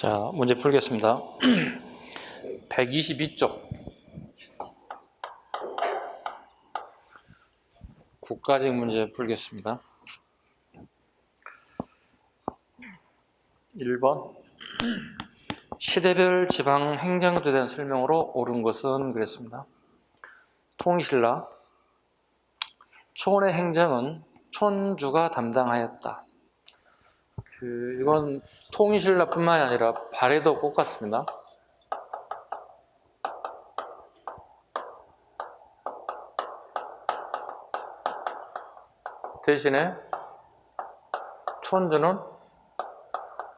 자, 문제 풀겠습니다. 122쪽. 국가직 문제 풀겠습니다. 1번. 시대별 지방 행정제에 대한 설명으로 옳은 것은 그랬습니다. 통일신라. 촌의 행정은 촌주가 담당하였다. 이건 통일신라뿐만이 아니라 발해도 똑같습니다. 대신에 촌주는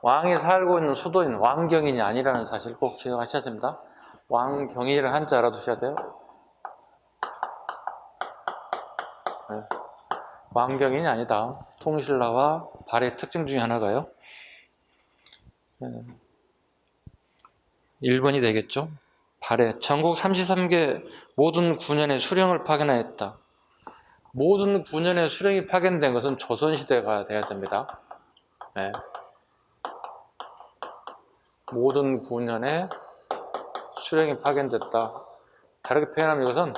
왕이 살고 있는 수도인 왕경인이 아니라는 사실 꼭 기억하셔야 됩니다. 왕경인이라는 한자 알아두셔야 돼요. 네. 왕경인이 아니다. 통일신라와 발해의 특징 중에 하나가요. 1번이 되겠죠. 발해. 전국 33개 모든 군현의 수령을 파견하였다. 모든 군현의 수령이 파견된 것은 조선시대가 돼야 됩니다. 네. 모든 군현의 수령이 파견됐다. 다르게 표현하면 이것은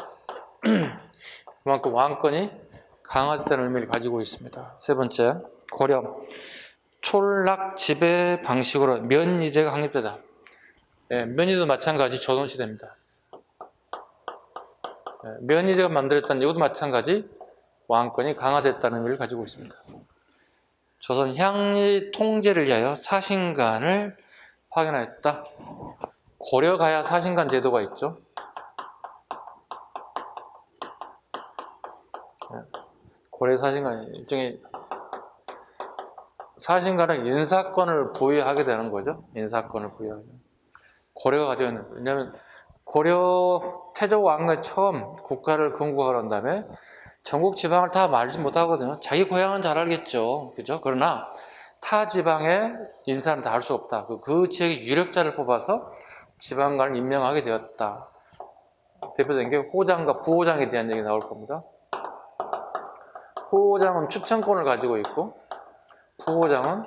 그만큼 왕권이 강화됐다는 의미를 가지고 있습니다. 세 번째, 고려. 촌락 지배 방식으로 면이제가 확립되다. 네, 면이제도 마찬가지 조선시대입니다. 네, 면이제가 만들었다는 이것도 마찬가지 왕권이 강화됐다는 의미를 가지고 있습니다. 조선 향리 통제를 위하여 사신관을 파견하였다. 고려가야 사신관 제도가 있죠. 고려 사신관 일종의 사신관은 인사권을 부여하게 되는 거죠. 인사권을 부여하게. 고려가 가지고 있는. 왜냐하면 고려 태조 왕건이 처음 국가를 건국한 다음에 전국 지방을 다 말지 못하거든요. 자기 고향은 잘 알겠죠. 그죠? 그러나 타 지방의 인사는 다 할 수 없다. 그 지역의 유력자를 뽑아서 지방관을 임명하게 되었다. 대표적인 게 호장과 부호장에 대한 얘기 나올 겁니다. 호장은 추천권을 가지고 있고 부호장은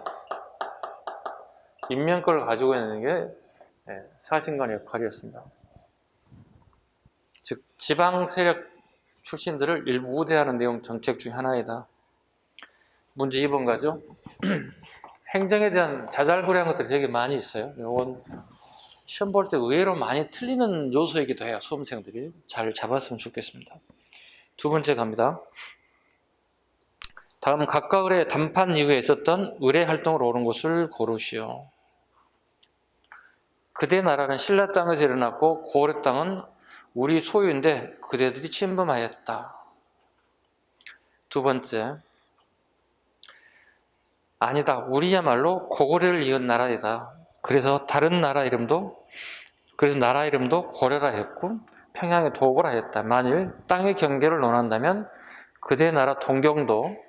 임명권을 가지고 있는 게 사신관의 역할이었습니다. 즉 지방 세력 출신들을 일부 우대하는 내용 정책 중 하나이다. 문제 2번 가죠. 행정에 대한 자잘구레한 것들이 되게 많이 있어요. 이건 시험 볼 때 의외로 많이 틀리는 요소이기도 해요. 수험생들이 잘 잡았으면 좋겠습니다. 두 번째 갑니다. 다음 각각 의뢰 담판 이후에 있었던 의뢰 활동을 옳은 것을 고르시오. 그대 나라는 신라 땅에서 일어났고 고려 땅은 우리 소유인데 그대들이 침범하였다. 두 번째, 아니다. 우리야말로 고구려를 이은 나라이다. 그래서 나라 이름도 고려라 했고 평양에 도고라 했다. 만일 땅의 경계를 논한다면 그대 나라 동경도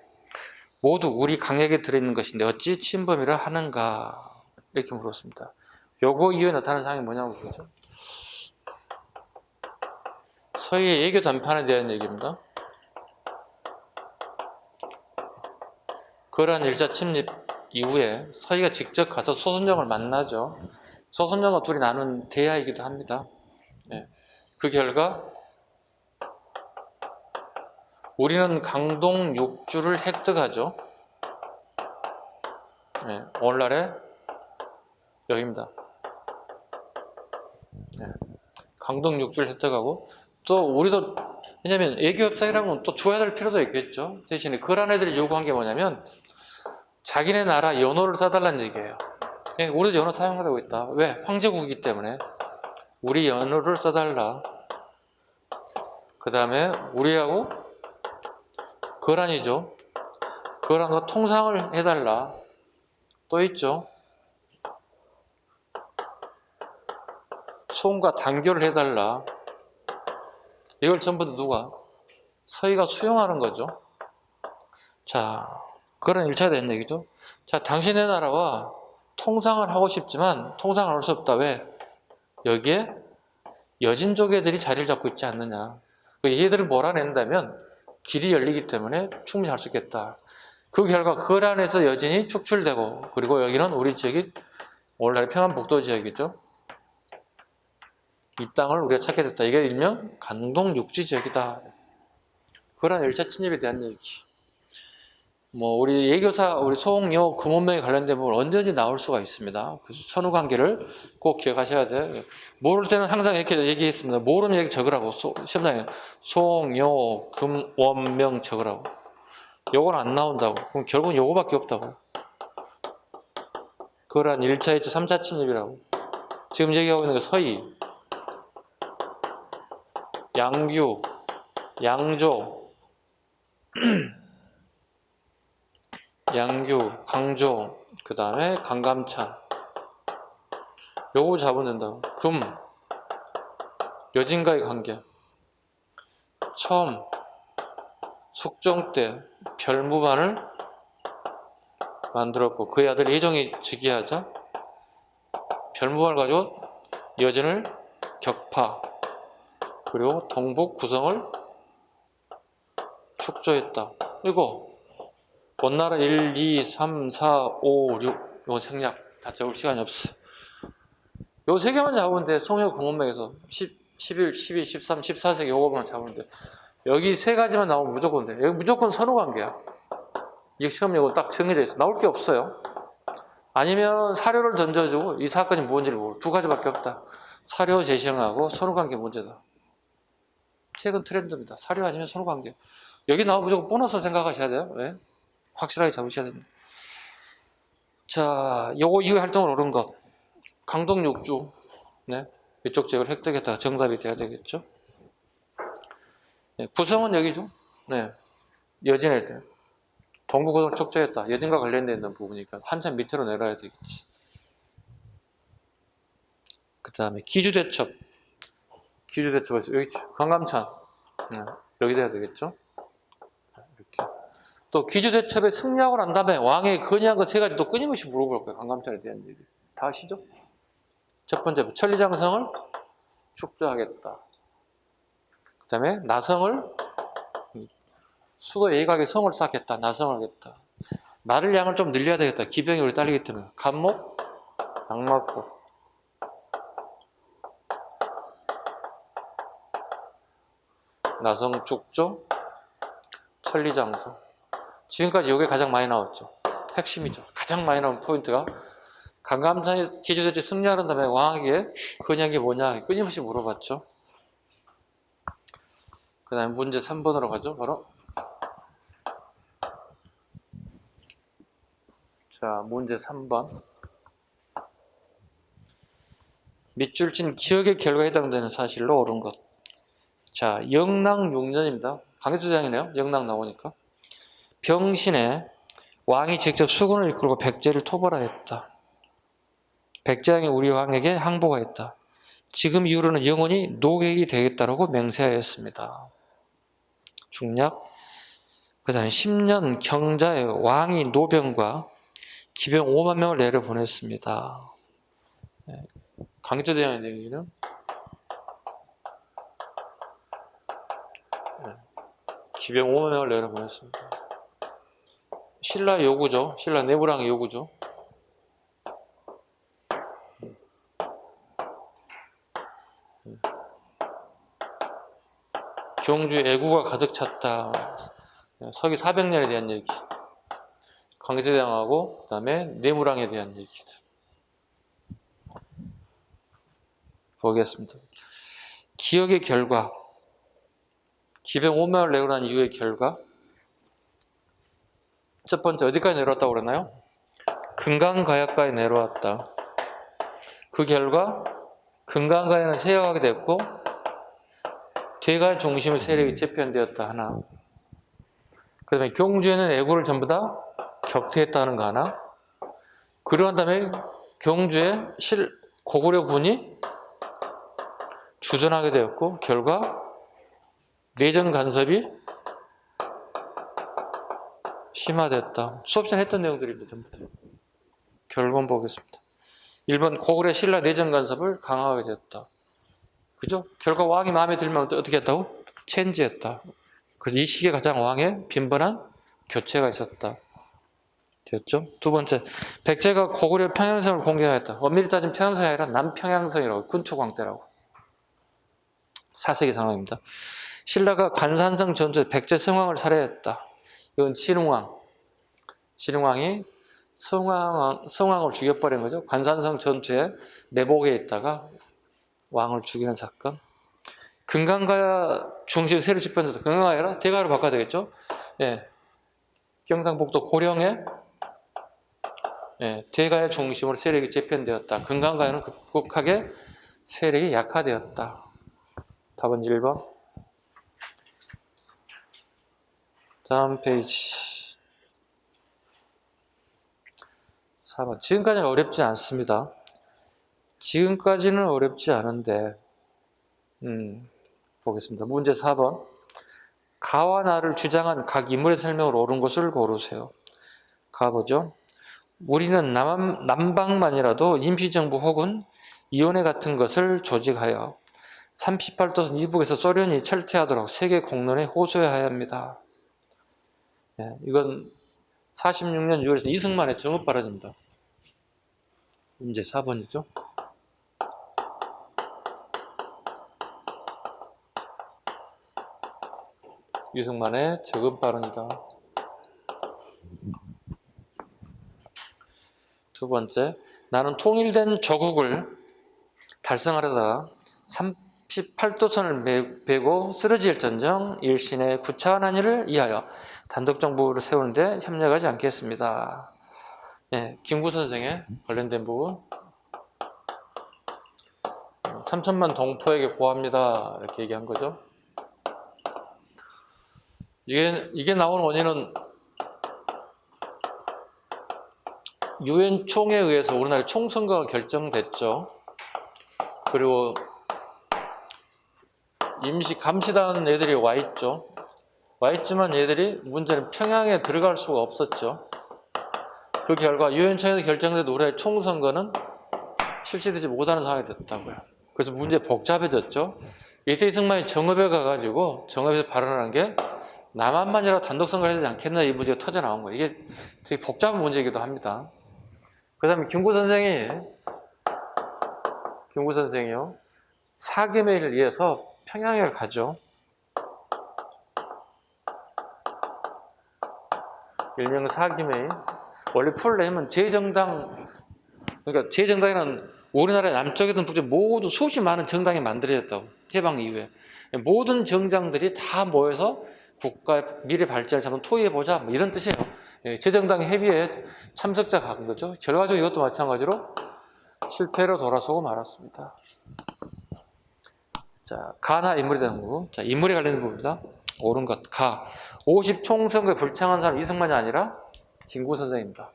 모두 우리 강역에 들어있는 것인데 어찌 침범이라 하는가? 이렇게 물었습니다. 요거 이후에 나타나는 상황이 뭐냐고 그러죠. 서희의 예교 단판에 대한 얘기입니다. 그러한 일자 침입 이후에 서희가 직접 가서 소순정을 만나죠. 소순정과 둘이 나눈 대화이기도 합니다. 네. 그 결과 우리는 강동 6주를 획득하죠. 네. 오늘날의 여기입니다. 네. 강동 6주를 획득하고 또 우리도 왜냐하면 애교협상이라면 또 줘야 될 필요도 있겠죠. 대신에 그런 애들이 요구한 게 뭐냐면 자기네 나라 연호를 써달라는 얘기예요. 예, 우리도 연호 사용하고 있다. 왜? 황제국이기 때문에 우리 연호를 써달라. 그 다음에 우리하고 거란이죠. 거란과 통상을 해달라. 또 있죠. 송과 단교를 해달라. 이걸 전부 다 누가? 서희가 수용하는 거죠. 자, 그런 1차에 대한 얘기죠. 자, 당신의 나라와 통상을 하고 싶지만 통상을 할 수 없다. 왜? 여기에 여진족 애들이 자리를 잡고 있지 않느냐. 얘들을 몰아낸다면 길이 열리기 때문에 충분히 할 수 있겠다. 그 결과 그 안에서 여진이 축출되고 그리고 여기는 우리 지역이 오늘날 평안북도 지역이죠. 이 땅을 우리가 찾게 됐다. 이게 일명 강동육지 지역이다. 그런 1차 침입에 대한 얘기. 뭐 우리 예교사 우리 송요 금원명에 관련된 부분 언제든지 나올 수가 있습니다. 그래서 선후 관계를 꼭 기억하셔야 돼. 모를 때는 항상 이렇게 얘기했습니다. 모르면 이렇게 적으라고. 시험장에 송요 금원명 적으라고. 요건 안 나온다고. 그럼 결국은 요거밖에 없다고. 그거란 1차, 2차, 3차 침입이라고. 지금 얘기하고 있는 게 서희, 양규, 양조, 양규, 강조, 그 다음에 강감찬. 요거 잡으면 된다고. 금, 여진과의 관계. 처음, 숙종 때 별무반을 만들었고 그의 아들 예종이 즉위하자 별무반을 가지고 여진을 격파 그리고 동북 구성을 축조했다. 이거 원나라 1, 2, 3, 4, 5, 6 이거 생략 다 적을 시간이 없어. 요 세 개만 잡으면 돼. 송효 공원맥에서 11, 12, 13, 14세기 요거만 잡으면 돼. 여기 세 가지만 나오면 무조건 돼. 여기 무조건 선후관계야. 이게 시험 요거 딱 정해져 있어. 나올 게 없어요. 아니면 사료를 던져주고 이 사건이 뭔지를 모르고 두 가지밖에 없다. 사료 재시형하고 선후관계 문제다. 최근 트렌드입니다. 사료 아니면 선후관계. 여기 나오면 무조건 보너스 생각하셔야 돼요. 네? 확실하게 잡으셔야 됩니다. 자, 요거 이후에 활동을 오른 것. 강동육주. 네? 이쪽 지역을 획득했다가 정답이 돼야 되겠죠. 네, 구성은 여기죠. 네. 여진에 대해. 동부구성 촉조했다. 여진과 관련되어 있는 부분이니까 한참 밑으로 내려야 되겠지. 그 다음에 기주대첩. 기주대첩에서 여기 강감찬. 네. 여기 돼야 되겠죠. 이렇게. 또 기주대첩에 승리하고 난 다음에 왕의 건의한 거 세 가지 또 끊임없이 물어볼 거예요. 강감찬에 대한 얘기. 다 아시죠? 첫 번째, 천리장성을 축조하겠다. 그 다음에 나성을 수도 예각의 성을 쌓겠다. 나성을 하겠다. 말을 양을 좀 늘려야 되겠다. 기병이 우리 딸리기 때문에. 간목, 양막복. 나성 축조, 천리장성. 지금까지 이게 가장 많이 나왔죠. 핵심이죠. 가장 많이 나온 포인트가 강감찬이 기주대첩 승리하는 다음에 왕에게 건의한 게 뭐냐 끊임없이 물어봤죠. 그 다음에 문제 3번으로 가죠. 바로 자, 문제 3번. 밑줄 친 기억의 결과에 해당되는 사실로 옳은 것. 자, 영랑 6년입니다. 강제조장이네요. 영랑 나오니까. 병신에 왕이 직접 수군을 이끌고 백제를 토벌하였다. 백제왕이 우리 왕에게 항복하였다. 지금 이후로는 영원히 노객이 되겠다라고 맹세하였습니다. 중략. 그 다음에 10년 경자에 왕이 노병과 기병 5만 명을 내려보냈습니다. 강제대장의 얘기는 기병 5만 명을 내려보냈습니다. 신라 요구죠. 신라 내부랑의 요구죠. 경주에 애구가 가득 찼다. 서기 400년에 대한 얘기. 강제대장하고 그 다음에 내무랑에 대한 얘기. 보겠습니다. 기억의 결과. 기병 5만을 내고 난 이후의 결과. 첫 번째 어디까지 내려왔다고 그랬나요? 금강가야까지 내려왔다. 그 결과 금강가야는 세역하게 됐고 대가의 중심의 세력이 재편되었다 하나. 그 다음에 경주에는 애구를 전부 다 격퇴했다는 거 하나. 그러한 다음에 경주에 고구려 군이 주전하게 되었고 결과 내전 간섭이 심화됐다. 수업 시간에 했던 내용들입니다. 전부 다. 결론 보겠습니다. 1번 고구려 신라 내전 간섭을 강화하게 되었다. 그죠? 결과 왕이 마음에 들면 어떻게 했다고? 체인지했다. 그래서 이 시기에 가장 왕의 빈번한 교체가 있었다. 됐죠? 두 번째, 백제가 고구려 평양성을 공격하였다. 엄밀히 따지면 평양성이 아니라 남평양성이라고, 군초광대라고. 4세기 상황입니다. 신라가 관산성 전투에 백제 성왕을 살해했다. 이건 진흥왕이 성왕을 죽여버린 거죠. 관산성 전투에 내복에 있다가 왕을 죽이는 사건. 금강가 중심 세력 집권에서 금강가 아니라 대가로 바꿔야 되겠죠. 예. 경상북도 고령에 대가의 중심으로 세력이 재편되었다. 금강가에는 극복하게 세력이 약화되었다. 답은 1번. 다음 페이지 4번. 지금까지는 어렵지 않습니다. 지금까지는 어렵지 않은데 보겠습니다. 문제 4번. 가와 나를 주장한 각 인물의 설명을 옳은 것을 고르세요. 가보죠. 우리는 남방만이라도 임시정부 혹은 위원회 같은 것을 조직하여 38도선 이북에서 소련이 철퇴하도록 세계 공론에 호소해야 합니다. 이건 46년 6월에서 이승만의 정읍 발언입니다. 문제 4번이죠. 이승만의 정읍 발언이다. 두 번째, 나는 통일된 조국을 달성하려다가 38도선을 베고 쓰러질전정 일신의 구차한 한일을 위하여 단독정부를 세우는데 협력하지 않겠습니다. 김구 선생의 관련된 부분. 3천만 동포에게 고합니다. 이렇게 얘기한 거죠. 이게 나온 원인은 유엔 총회에 의해서 우리나라의 총선거가 결정됐죠. 그리고 임시 감시단 애들이 와 있죠. 와 있지만 얘들이 문제는 평양에 들어갈 수가 없었죠. 그 결과 유엔 총회에서 결정돼도 우리나라의 총선거는 실시되지 못하는 상황이 됐다고요. 그래서 문제 복잡해졌죠. 이때 이승만이 정읍에 가가지고 정읍에서 발언한 게 남한만이라도 단독선거를 해야 되지 않겠나, 이 문제가 터져 나온 거예요. 이게 되게 복잡한 문제이기도 합니다. 그 다음에 김구 선생이요. 사기매를 위해서 평양에 가죠. 일명 사기매. 원래 풀네임은 제정당, 그러니까 제정당이라는 우리나라 남쪽이든 북쪽 모두 수없이 많은 정당이 만들어졌다고. 해방 이후에. 모든 정당들이 다 모여서 국가의 미래 발전을 한번 토의해보자, 뭐 이런 뜻이에요. 제정당 협의에 참석자가 간 거죠. 결과적으로 이것도 마찬가지로 실패로 돌아서고 말았습니다. 자, 가나 인물에 대한 부분. 자, 인물에 관련된 부분입니다. 옳은 것. 가. 50 총선거에 불참한 사람 이승만이 아니라 김구 선생입니다.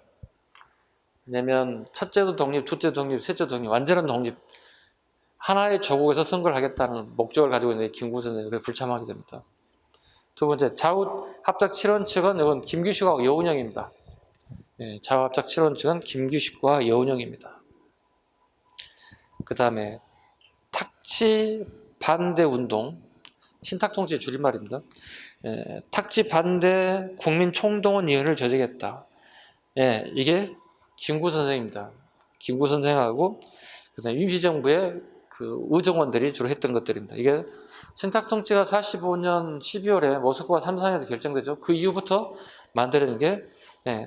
왜냐면 첫째도 독립, 둘째도 독립, 셋째도 독립, 완전한 독립. 하나의 조국에서 선거를 하겠다는 목적을 가지고 있는 김구 선생이 불참하게 됩니다. 두 번째, 좌우 합작 7원 측은 이건 김규식과 여운형입니다. 좌우 합작 7원 측은 김규식과 여운형입니다. 그 다음에 탁치 반대 운동, 신탁통치 줄임말입니다. 탁치 반대 국민총동원 위원회를 조직했다. 이게 김구 선생입니다. 김구 선생하고 그다음에 임시정부의 그 의정원들이 주로 했던 것들입니다. 이게 신탁통치가 45년 12월에 모스크바 3상에서 결정되죠. 그 이후부터 만들어진 게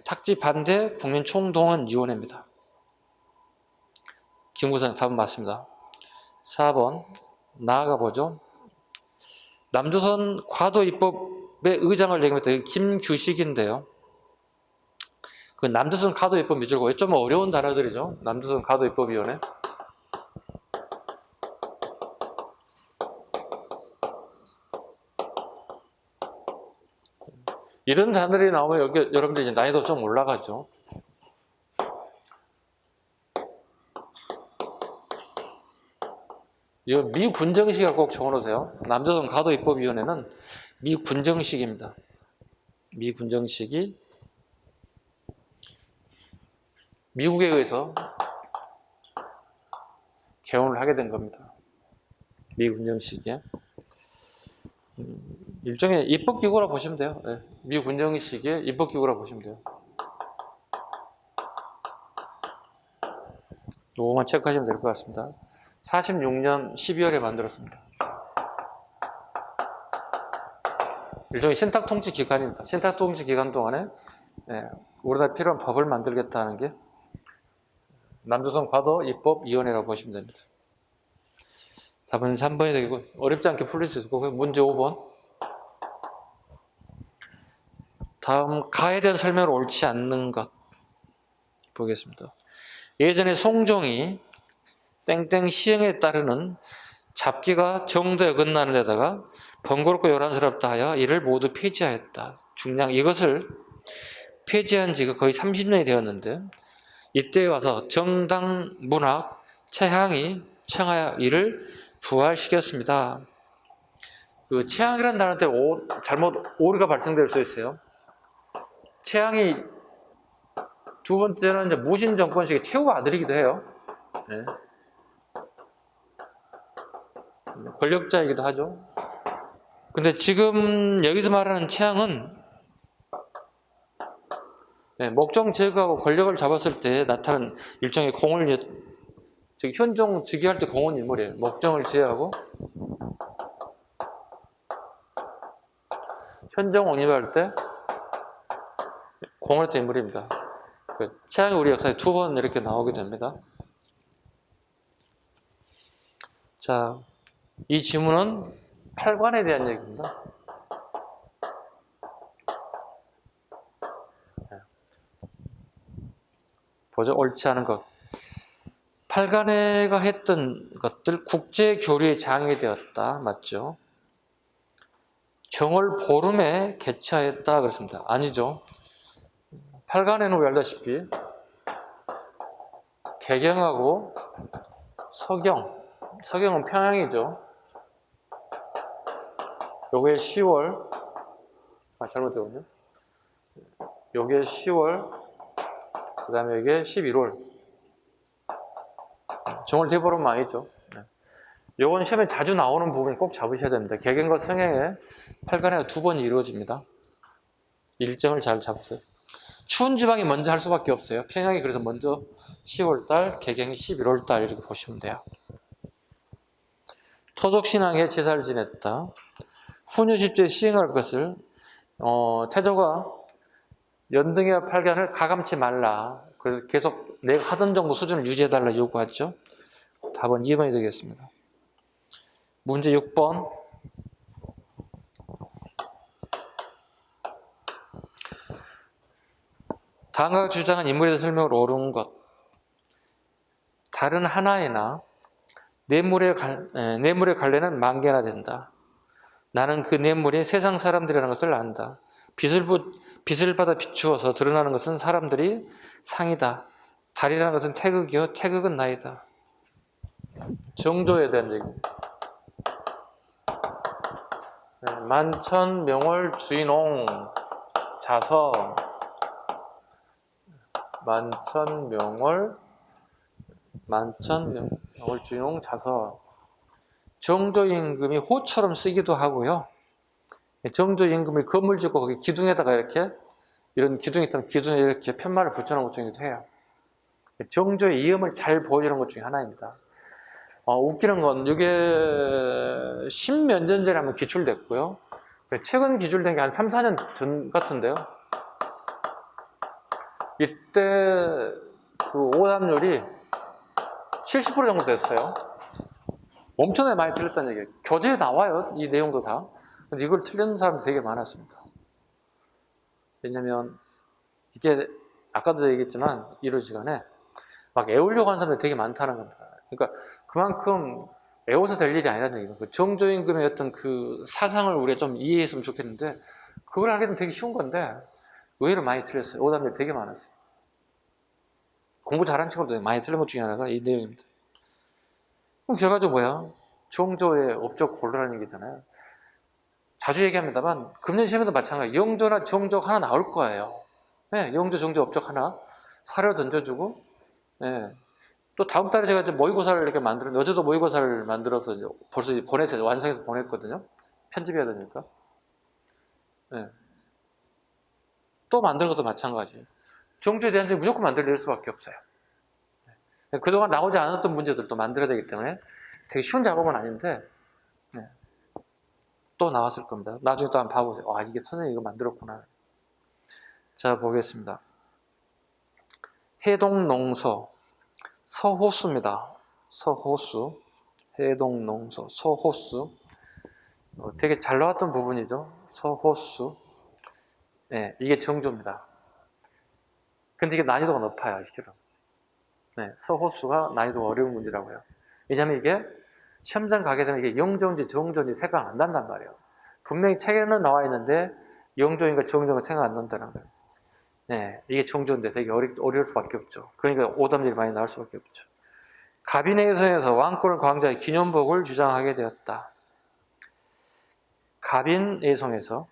탁지 반대 국민총동원위원회입니다. 김구 선생 답은 맞습니다. 4번 나아가 보죠. 남조선 과도입법의 의장을 역임했던 김규식인데요. 그 남조선 과도입법 미줄고 좀 어려운 단어들이죠. 남조선 과도입법위원회. 이런 단어들이 나오면 여기 여러분들 이제 난이도 좀 올라가죠. 이거 미군정식이라고 꼭 적어놓으세요. 남조선 과도입법위원회는 미군정식입니다. 미군정식이 미국에 의해서 개헌을 하게 된 겁니다. 미군정식에. 일종의 입법기구라 보시면 돼요. 미군정식의 입법기구라 보시면 돼요. 요거만 체크하시면 될 것 같습니다. 46년 12월에 만들었습니다. 일종의 신탁통치 기간입니다. 신탁통치 기간 동안에 우리나라에 필요한 법을 만들겠다는 게 남조선 과도 입법위원회라고 보시면 됩니다. 답은 3번이 되고 어렵지 않게 풀릴 수 있고 문제 5번. 다음 가에 대한 설명을 옳지 않는 것 보겠습니다. 예전에 송종이 땡땡 시행에 따르는 잡기가 정도에 어긋나는 데다가 번거롭고 요란스럽다 하여 이를 모두 폐지하였다. 중량 이것을 폐지한 지가 거의 30년이 되었는데 이때 와서 정당 문학 최항이 청하여 이를 부활시켰습니다. 그 최항이라는 단어 때 잘못 오류가 발생될 수 있어요. 최항이 두 번째는 이제 무신 정권식의 최후 아들이기도 해요. 네. 권력자이기도 하죠. 근데 지금 여기서 말하는 최항은 목종 제거하고 권력을 잡았을 때 나타난 일종의 공을, 즉 현종 즉위할 때 공헌 인물이에요. 목종을 제외하고 현종 옹립할 때 공헌했던 인물입니다. 최항이 우리 역사에 2번 이렇게 나오게 됩니다. 자, 이 지문은 팔관에 대한 얘기입니다. 보죠. 옳지 않은 것. 팔관회가 했던 것들 국제 교류의 장이 되었다. 맞죠? 정월 보름에 개최했다 그랬습니다. 아니죠. 팔관회는 우리 알다시피 개경하고 서경은 평양이죠. 요게 10월 잘못되거든요. 요게 10월 그 다음에 이게 11월 정월 대보름 아니죠. 요건 시험에 자주 나오는 부분이 꼭 잡으셔야 됩니다. 개경과 성행에 팔관회가 2번이 이루어집니다. 일정을 잘 잡으세요. 추운 지방이 먼저 할 수밖에 없어요. 평양이 그래서 먼저 10월달, 개경이 11월달 이렇게 보시면 돼요. 토족신앙에 제사를 지냈다. 후녀십제에 시행할 것을 태조가 연등이와 팔관을 가감치 말라. 그래서 계속 내가 하던 정도 수준을 유지해달라 요구하죠. 답은 2번이 되겠습니다. 문제 6번. 다음과 주장한 인물에 대한 설명을 옳은 것. 다른 하나이나 뇌물의 갈래는 만개나 된다. 나는 그 뇌물이 세상 사람들이라는 것을 안다. 빛을 받아 비추어서 드러나는 것은 사람들이 상이다. 달이라는 것은 태극이요 태극은 나이다. 정조에 대한 얘기입니다. 만천명월 주인홍 자서 만천명월 주인홍 자서. 정조 임금이 호처럼 쓰기도 하고요. 정조 임금이 건물 짓고 거기 기둥에다가 이렇게 이런 기둥이 있다면 기둥에 이렇게 편말을 붙여놓은 것 중이기도 해요. 정조의 이음을 잘 보여주는 것 중에 하나입니다. 웃기는 건 이게 10몇 년 전에 한번 기출됐고요. 최근 기출된 게 한 3, 4년 전 같은데요. 이때 그 오답률이 70% 정도 됐어요. 엄청나게 많이 틀렸다는 얘기예요. 교재에 나와요. 이 내용도 다. 근데 이걸 틀리는 사람이 되게 많았습니다. 왜냐면 이게 아까도 얘기했지만 이런 시간에 막 애우려고 하는 사람들이 되게 많다는 겁니다. 그러니까 그만큼 애워서 될 일이 아니라는 얘기예요. 그 정조 임금의 어떤 그 사상을 우리가 좀 이해했으면 좋겠는데 그걸 하기는 되게 쉬운 건데 의외로 많이 틀렸어요. 오답률이 되게 많았어요. 공부 잘한 친구도 많이 틀린 것 중에 하나가 이 내용입니다. 그럼 결과적으로 뭐야? 정조의 업적 고르라는 얘기잖아요. 자주 얘기합니다만 금년 시험에도 마찬가지예요. 영조나 정조가 하나 나올 거예요. 네, 영조, 정조 업적 하나 사료 던져주고 또 다음 달에 제가 이제 모의고사를 이렇게 만들었는데 어제도 모의고사를 만들어서 이제 벌써 보냈어요. 완성해서 보냈거든요. 편집해야 되니까. 또 만드는 것도 마찬가지예요. 정조에 대한 점 무조건 만들어낼 수밖에 없어요. 그동안 나오지 않았던 문제들도 만들어야 되기 때문에 되게 쉬운 작업은 아닌데 네. 또 나왔을 겁니다. 나중에 또 한번 봐보세요. 아, 이게 선생님이 이거 만들었구나. 자, 보겠습니다. 해동농서 서호수입니다. 서호수, 해동농서, 서호수. 되게 잘 나왔던 부분이죠. 서호수. 네, 이게 정조입니다. 근데 이게 난이도가 높아요, 실은. 네, 서호수가 난이도가 어려운 문제라고요. 왜냐하면 이게 시험장 가게 되면 이게 영조인지 정조인지 생각 안 난단 말이에요. 분명히 책에는 나와 있는데 영조인가 정조인가 생각 안 난다는 거예요. 네, 이게 정조인데 되게 어려울 수밖에 없죠. 그러니까 오답률이 많이 나올 수밖에 없죠. 가빈의성에서 왕권을 광자의 기념복을 주장하게 되었다. 가빈의성에서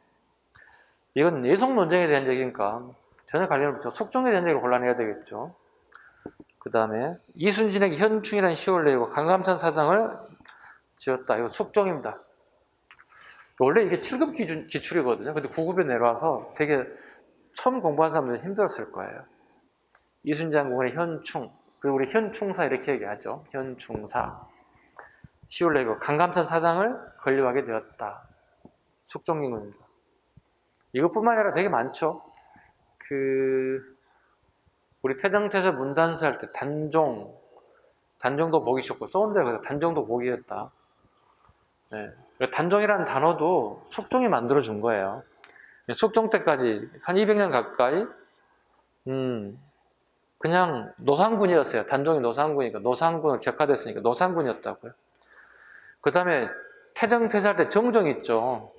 이건 내성 논쟁에 대한 얘기니까 전혀 관련이 없죠. 숙종에 대한 얘기를 곤란해야 되겠죠. 그 다음에 이순신에게 현충이라는 시호를 내고 강감찬 사당을 지었다. 이거 숙종입니다. 원래 이게 7급 기출이거든요. 근데 9급에 내려와서 되게 처음 공부한 사람들은 힘들었을 거예요. 이순신 장군의 현충, 그리고 우리 현충사 이렇게 얘기하죠. 현충사. 시호를 내고 강감찬 사당을 건립하게 되었다. 숙종임금입니다. 이것뿐만 아니라 되게 많죠. 우리 태정태세 문단세 할 때 단종도 목이 셨고 써온데 그래서 단종도 목이었다. 네. 단종이라는 단어도 숙종이 만들어준 거예요. 숙종 때까지 한 200년 가까이 그냥 노상군이었어요. 단종이 노상군이니까 노상군을 격화됐으니까 노상군이었다고요. 그 다음에 태정태세 할 때 정종 있죠.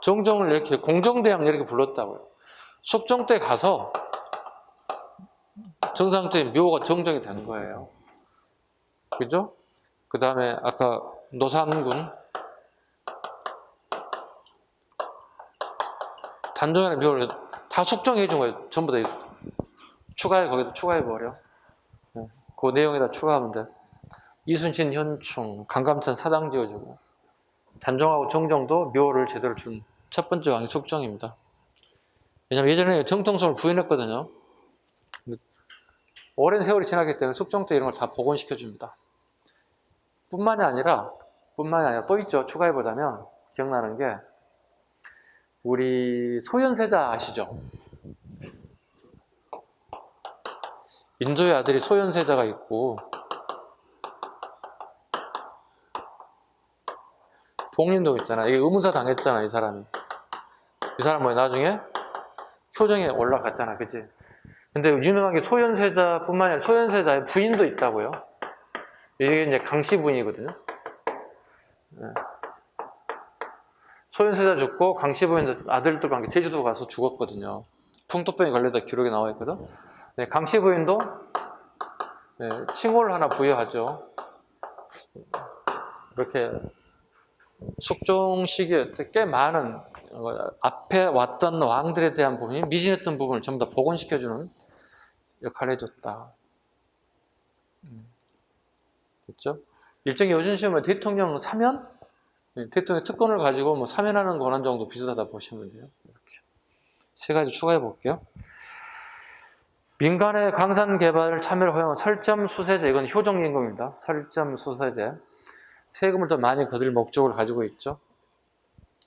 정종을 이렇게 공정대왕 이렇게 불렀다고요. 숙종 때 가서 정상적인 묘가 정정이 된 거예요. 그죠? 그 다음에 아까 노산군 단종이라는 묘를 다 숙종해 준 거예요. 전부 다 거기다 추가해버려. 그 내용에다 추가하면 돼. 이순신 현충, 강감찬 사당 지어주고 단종하고 정정도 묘를 제대로 준 첫 번째 왕이 숙종입니다. 왜냐면 예전에 정통성을 부인했거든요. 오랜 세월이 지났기 때문에 숙종 때 이런 걸 다 복원시켜줍니다. 뿐만이 아니라 또 있죠. 추가해보자면 기억나는 게 우리 소현세자 아시죠? 인조의 아들이 소현세자가 있고 복림동 있잖아. 이게 의문사 당했잖아. 이 사람이. 이 사람 뭐야? 나중에 효정에 올라갔잖아. 그치? 근데 유명한 게 소현세자뿐만 아니라 소현세자의 부인도 있다고요. 이게 이제 강씨 부인이거든요. 네. 소현세자 죽고 강씨 부인 아들들과 함께 제주도 가서 죽었거든요. 풍토병에 걸려다 기록에 나와 있거든. 네, 강씨 부인도 네, 칭호를 하나 부여하죠. 이렇게 숙종 시기에 꽤 많은 앞에 왔던 왕들에 대한 부분이 미진했던 부분을 전부 다 복원시켜주는 역할을 해줬다. 됐죠? 일종의 요즘 시험은 대통령 사면? 대통령 특권을 가지고 뭐 사면하는 권한 정도 비슷하다 보시면 돼요. 이렇게 세 가지 추가해 볼게요. 민간의 광산 개발 참여를 허용한 설점수세제, 이건 효종임금입니다. 설점수세제. 세금을 더 많이 거둘 목적을 가지고 있죠.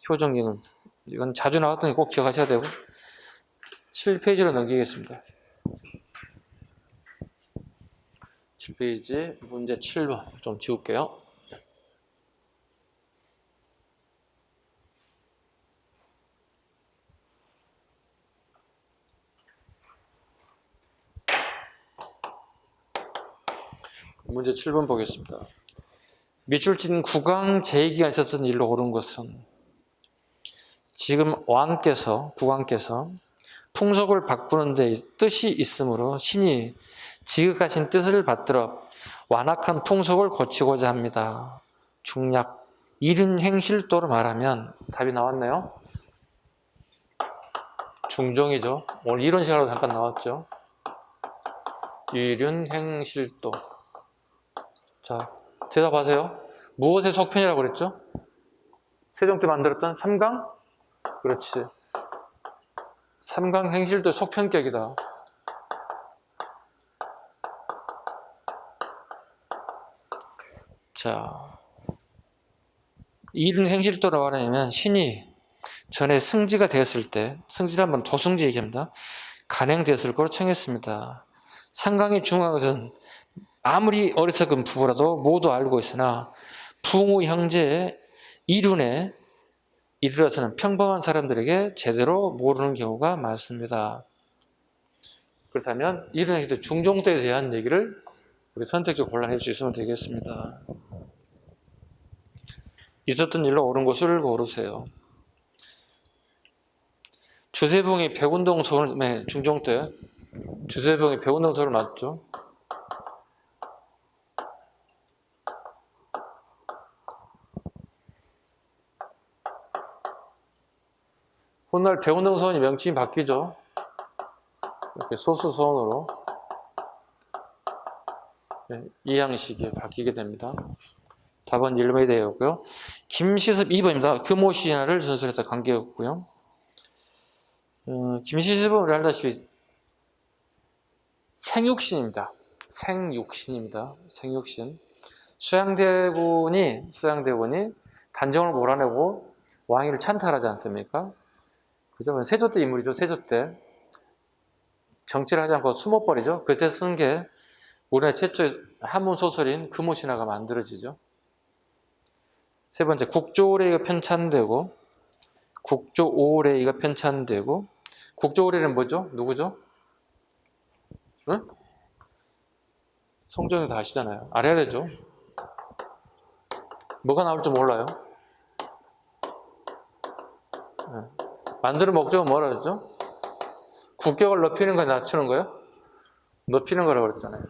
효종임금. 이건 자주 나왔던 거 꼭 기억하셔야 되고. 7페이지로 넘기겠습니다. 7페이지 문제 7번 좀 지울게요. 문제 7번 보겠습니다. 밑줄 국왕 제2기간에 있었던 일로 옳은 것은 지금 국왕께서 풍속을 바꾸는 데 뜻이 있으므로 신이 지극하신 뜻을 받들어 완악한 풍속을 고치고자 합니다. 중략 일윤행실도로 말하면 답이 나왔나요? 중종이죠. 오늘 이론 시간으로 잠깐 나왔죠. 일윤행실도. 자, 대답하세요. 무엇의 속편이라고 그랬죠? 세종 때 만들었던 삼강? 그렇지. 삼강행실도 속편격이다. 자, 이륜 행실도라고 하냐면 신이 전에 승지가 되었을 때, 승지란 말은 도승지 얘기합니다. 간행되었을 거로 청했습니다. 상강이 중요한 것은 아무리 어리석은 부부라도 모두 알고 있으나 부모 형제의 이륜에 이르러서는 평범한 사람들에게 제대로 모르는 경우가 많습니다. 그렇다면 이륜 행실도 중종도에 대한 얘기를 우리 선택적으로 골라낼 수 있으면 되겠습니다. 있었던 일로 옳은 것을 고르세요. 주세봉이 백운동 소를 중종 때 주세봉이 백운동 소를 맞죠? 훗날 백운동 소원이 명칭이 바뀌죠. 이렇게 소수 소원으로 이 양식이 바뀌게 됩니다. 답은 1번이 되었고요. 김시습 2번입니다. 금오시나를 전설했다 관계였고요. 김시습은 우리 알다시피 생육신입니다. 생육신입니다. 생육신. 수양대군이 단정을 몰아내고 왕위를 찬탈하지 않습니까? 그죠? 세조 때 인물이죠. 세조 때 정치를 하지 않고 숨어버리죠. 그때 쓴 게 우리나라 최초의 한문 소설인 금오신화가 만들어지죠. 세 번째, 국조오레이가 편찬되고, 국조오레이는 뭐죠? 누구죠? 응? 송정이 다 아시잖아요. 알아야 되죠. 뭐가 나올지 몰라요. 만드는 목적은 뭐라 그랬죠? 국격을 높이는 거야, 낮추는 거예요? 높이는 거라고 그랬잖아요.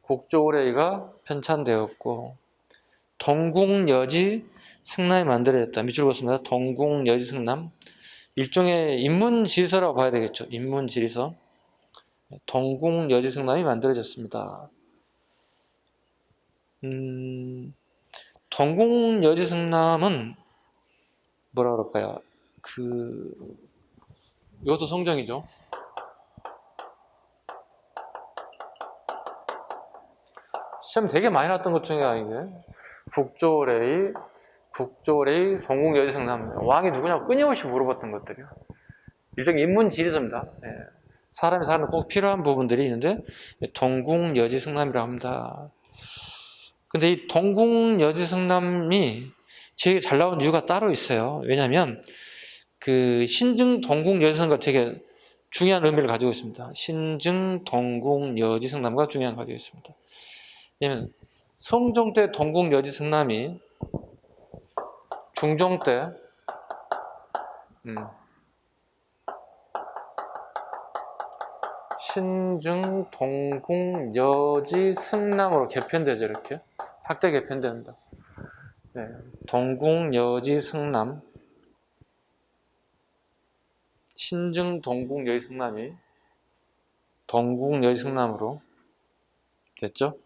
국조오레이가 편찬되었고, 동궁여지 승남이 만들어졌다. 밑줄 그었습니다. 동궁여지 승남. 일종의 인문지리서라고 봐야 되겠죠. 인문지리서. 동궁여지 승남이 만들어졌습니다. 동궁여지 승남은 뭐라 그럴까요? 이것도 성정이죠. 시험 되게 많이 났던 것 중에 하나인데 국조오레이, 동궁여지승남. 왕이 누구냐고 끊임없이 물어봤던 것들이요. 일종의 인문지리서입니다. 사람이 사는 꼭 필요한 부분들이 있는데 동궁여지승남이라고 합니다. 근데 이 동궁여지승남이 제일 잘 나온 이유가 따로 있어요. 왜냐하면 신증 동궁여지승남과 되게 중요한 의미를 가지고 있습니다. 신증 동궁여지승남과 중요한 의미를 가지고 있습니다. 왜냐면 성종 때 동궁여지승남이 중종 때 신증 동궁여지승남으로 개편되죠. 이렇게 확대 개편됩니다. 동궁여지승남, 신증 동궁여지승남이 동궁여지승남으로 됐죠.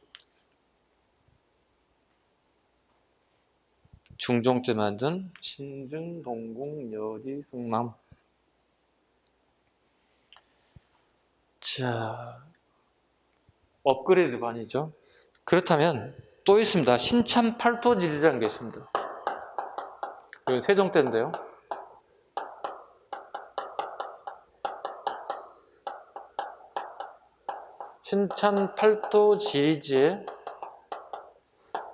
중종 때 만든 신증 동궁여지승남. 자, 업그레이드 반이죠. 그렇다면 또 있습니다. 신참팔도질이라는 게 있습니다. 이건 세종 때인데요. 신참팔도지리지의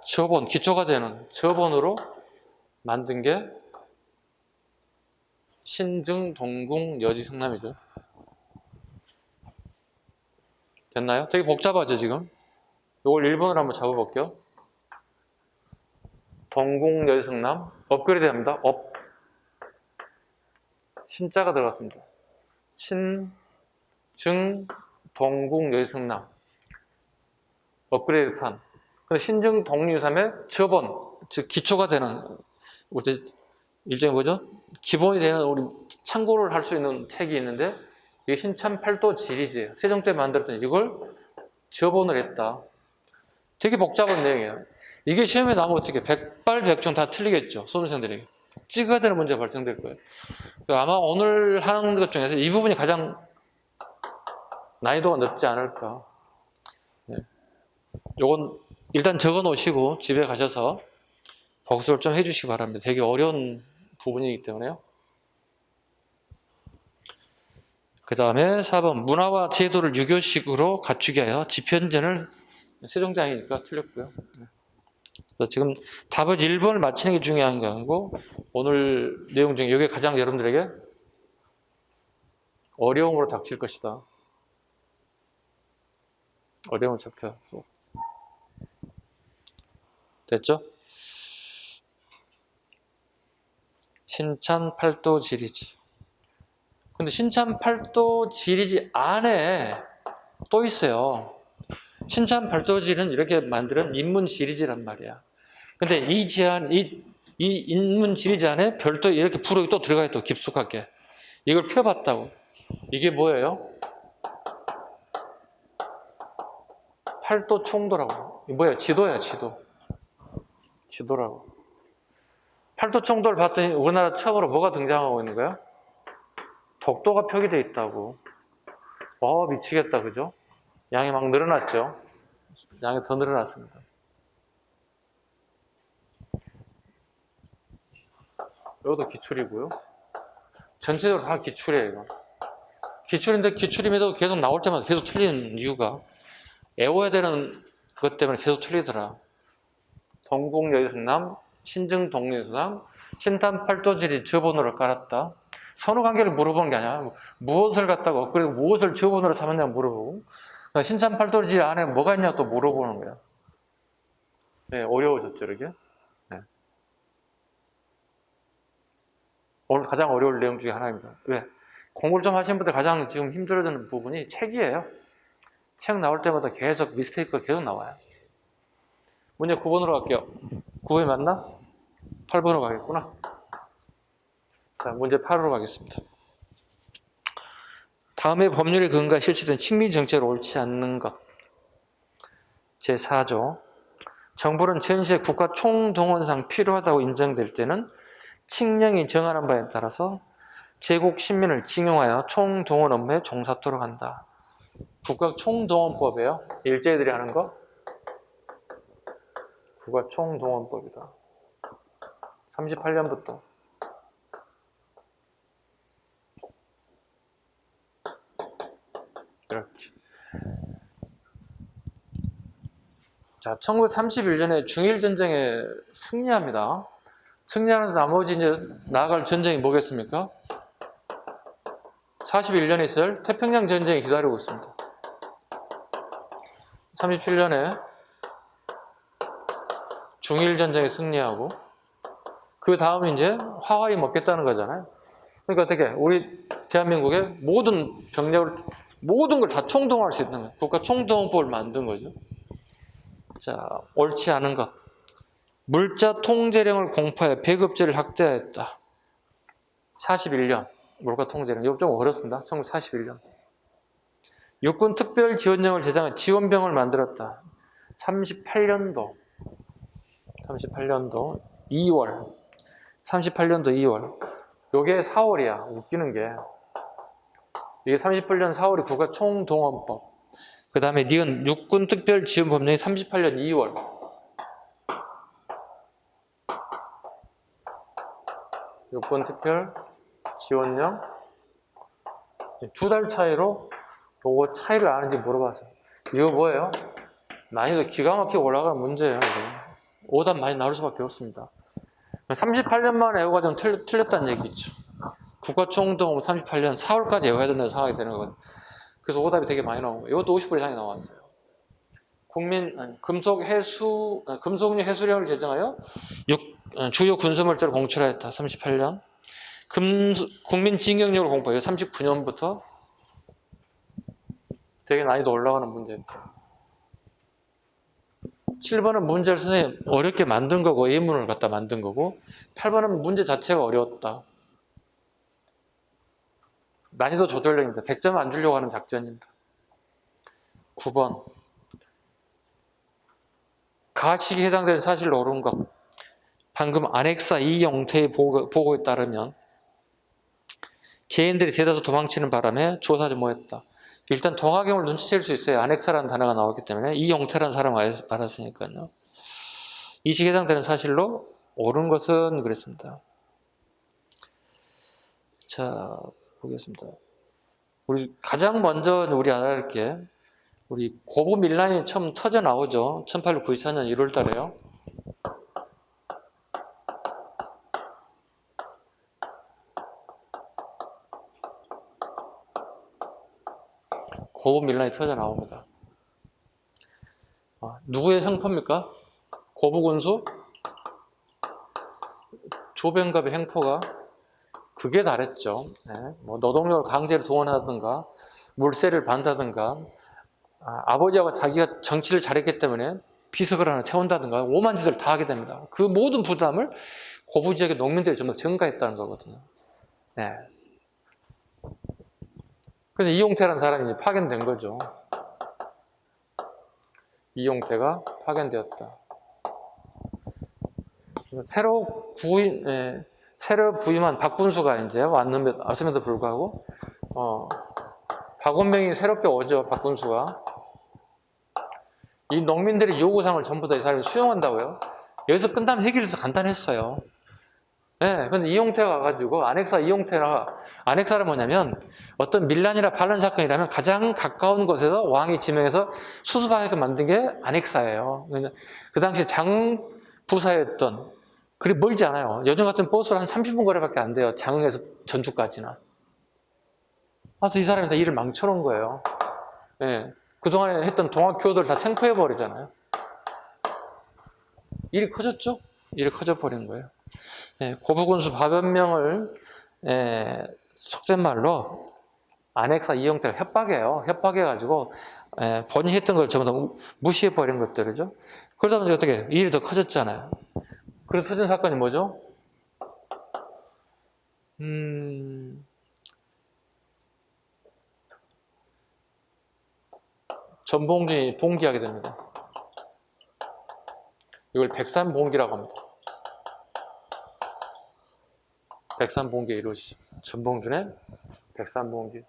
저본, 기초가 되는 저본으로 만든 게 신증 동궁여지승남이죠. 됐나요? 되게 복잡하죠, 지금? 이걸 1번으로 한번 잡아볼게요. 동궁여지승남, 업그레이드 합니다. 신자가 들어갔습니다. 신증 동궁여지승남. 업그레이드 탄. 근데 신증 동궁여지승남의 저본, 즉 기초가 되는, 일종의 뭐죠? 기본이 되는 우리 참고를 할 수 있는 책이 있는데 이게 신참팔도지리지예요. 세종 때 만들었던 이걸 저본을 했다. 되게 복잡한 내용이에요. 이게 시험에 나오면 어떻게 백발백중 다 틀리겠죠. 수험생들에게. 찍어야 되는 문제가 발생될 거예요. 아마 오늘 하는 것 중에서 이 부분이 가장 난이도가 높지 않을까. 네. 요건 일단 적어 놓으시고 집에 가셔서 복습을 좀 해주시기 바랍니다. 되게 어려운 부분이기 때문에요. 그 다음에 4번 문화와 제도를 유교식으로 갖추게 하여 지편전을 세종장이니까 틀렸고요. 그래서 지금 답을 1번을 맞히는 게 중요한 거고 오늘 내용 중에 이게 가장 여러분들에게 어려움으로 닥칠 것이다. 어려움을 잡혀. 됐죠? 신찬 팔도 지리지. 근데 신찬 팔도 지리지 안에 또 있어요. 신찬 팔도 지리는 이렇게 만드는 인문 지리지란 말이야. 근데 이 인문 지리지 안에 별도 이렇게 부록이 또 들어가 있다. 깊숙하게. 이걸 펴봤다고. 이게 뭐예요? 팔도 총도라고. 이게 뭐예요? 지도예요, 지도. 지도라고. 팔도 총도를 봤더니 우리나라 처음으로 뭐가 등장하고 있는 거야? 독도가 표기되어 있다고. 미치겠다, 그죠? 양이 막 늘어났죠? 양이 더 늘어났습니다. 이것도 기출이고요. 전체적으로 다 기출이에요, 이거. 기출인데 기출임에도 계속 나올 때마다 계속 틀리는 이유가 외워야 되는 것 때문에 계속 틀리더라. 동국여의승남, 신증동리승남, 신탄팔도지리 저번호를 깔았다. 선후관계를 물어보는 게 아니야. 무엇을 갖다가 그리고 무엇을 저번호로 삼았냐 물어보고 신탄팔도지리 안에 뭐가 있냐 또 물어보는 거야. 네, 어려워졌죠 이렇게. 네. 오늘 가장 어려울 내용 중에 하나입니다. 왜? 공부를 좀 하신 분들 가장 지금 힘들어지는 부분이 책이에요. 책 나올 때마다 계속 미스테이크가 계속 나와요. 문제 9번으로 갈게요. 9번이 맞나? 8번으로 가겠구나. 자, 문제 8으로 가겠습니다. 다음의 법률의 근거가 실시된 식민정책으로 옳지 않는 것. 제4조. 정부는 전시의 국가 총동원상 필요하다고 인정될 때는 칙령이 정하는 바에 따라서 제국 신민을 징용하여 총동원 업무에 종사토록 한다. 국가 총동원법이에요. 일제들이 하는 거. 국가 총동원법이다. 38년부터. 이렇게. 자, 1931년에 중일전쟁에 승리합니다. 승리하는 나머지 이제 나아갈 전쟁이 뭐겠습니까? 41년에 있을 태평양 전쟁이 기다리고 있습니다. 37년에 중일전쟁에 승리하고 그 다음 이제 화하이 먹겠다는 거잖아요. 그러니까 어떻게 우리 대한민국의 모든 병력을 모든 걸 다 총동원할 수 있는 거예요. 국가 총동원법을 만든 거죠. 자, 옳지 않은 것. 물자 통제령을 공포하여 배급제를 확대하였다. 41년 물가 통제령. 이거 좀 어렵습니다. 1941년. 육군 특별 지원령을 제정해 지원병을 만들었다. 38년도 2월. 38년도 2월. 요게 4월이야. 웃기는 게. 이게 38년 4월이 국가 총동원법. 그 다음에 니은 육군 특별 지원법령이 38년 2월. 육군 특별 지원령. 2달 차이로 요거 차이를 아는지 물어봤어요. 이거 뭐예요? 난이도 기가 막히게 올라가는 문제예요. 오답 많이 나올 수밖에 없습니다. 38년 만에 외워가지고 틀렸다는 얘기죠. 국가총동원 38년 4월까지 외워야 된다는 상황이 되는 거거든요. 그래서 오답이 되게 많이 나온 거예요. 이것도 50% 이상이 나왔어요. 금속류 해수령을 제정하여 주요 군수물자를 공출하였다. 38년. 국민징역령을 공포해요. 39년부터 되게 난이도 올라가는 문제입니다. 7번은 문제를 선생님 어렵게 만든 거고 예문을 갖다 만든 거고 8번은 문제 자체가 어려웠다. 난이도 조절력입니다. 100점 안 주려고 하는 작전입니다. 9번 가식에 해당되는 사실로 옳은 것. 방금 안핵사 이영태의 보고에 따르면 죄인들이 대다수 도망치는 바람에 조사지 뭐했다. 일단 동화경을 눈치챌 수 있어요. 안핵사라는 단어가 나왔기 때문에 이영태라는 사람을 알았으니까요. 이 식에 해당되는 사실로 옳은 것은 그랬습니다. 자, 보겠습니다. 우리 가장 먼저 우리 알아야 게 우리 고부 밀란이 처음 터져 나오죠. 1894년 1월 달에요. 고부 밀란이 터져 나옵니다. 누구의 형포입니까? 고부군수? 조병갑의 행포가 극에 달했죠. 네. 뭐 노동력을 강제로 동원하든가 물세를 반다든가 아버지하고 자기가 정치를 잘했기 때문에 비석을 하나 세운다든가 오만 짓을 다 하게 됩니다. 그 모든 부담을 고부 지역의 농민들이 전부 전가했다는 거거든요. 네. 그래서 이용태라는 사람이 파견된 거죠. 이용태가 파견되었다. 새로 부임한 박군수가 이제 왔음에도 불구하고 박원명이 새롭게 오죠. 박군수가 이 농민들의 요구사항을 전부 다 이 사람이 수용한다고요. 여기서 끝나면 해결이 간단했어요. 네, 근데 이용태가 와가지고 안핵사는 뭐냐면 어떤 밀란이나 반란 사건이라면 가장 가까운 곳에서 왕이 지명해서 수습하게 만든 게 안핵사예요. 그 당시 장부사였던 그리 멀지 않아요. 요즘 같은 버스로 한 30분 거리밖에 안 돼요. 장흥에서 전주까지나. 그래서 이 사람이 다 일을 망쳐놓은 거예요. 네, 그동안에 했던 동학교도를 다 생포해버리잖아요. 일이 커졌죠? 일이 커져버린 거예요. 네, 고부군수 박연명을 속된 말로 안핵사 이용태가 협박해요. 협박해가지고 본인이 했던 걸 전부 다 무시해버린 것들이죠. 그러다 보니 어떻게 일이 더 커졌잖아요. 그래서 터진 사건이 뭐죠? 전봉준이 봉기하게 됩니다. 이걸 백산봉기라고 합니다. 백산봉기에 이루어지죠. 전봉준의 백산봉기.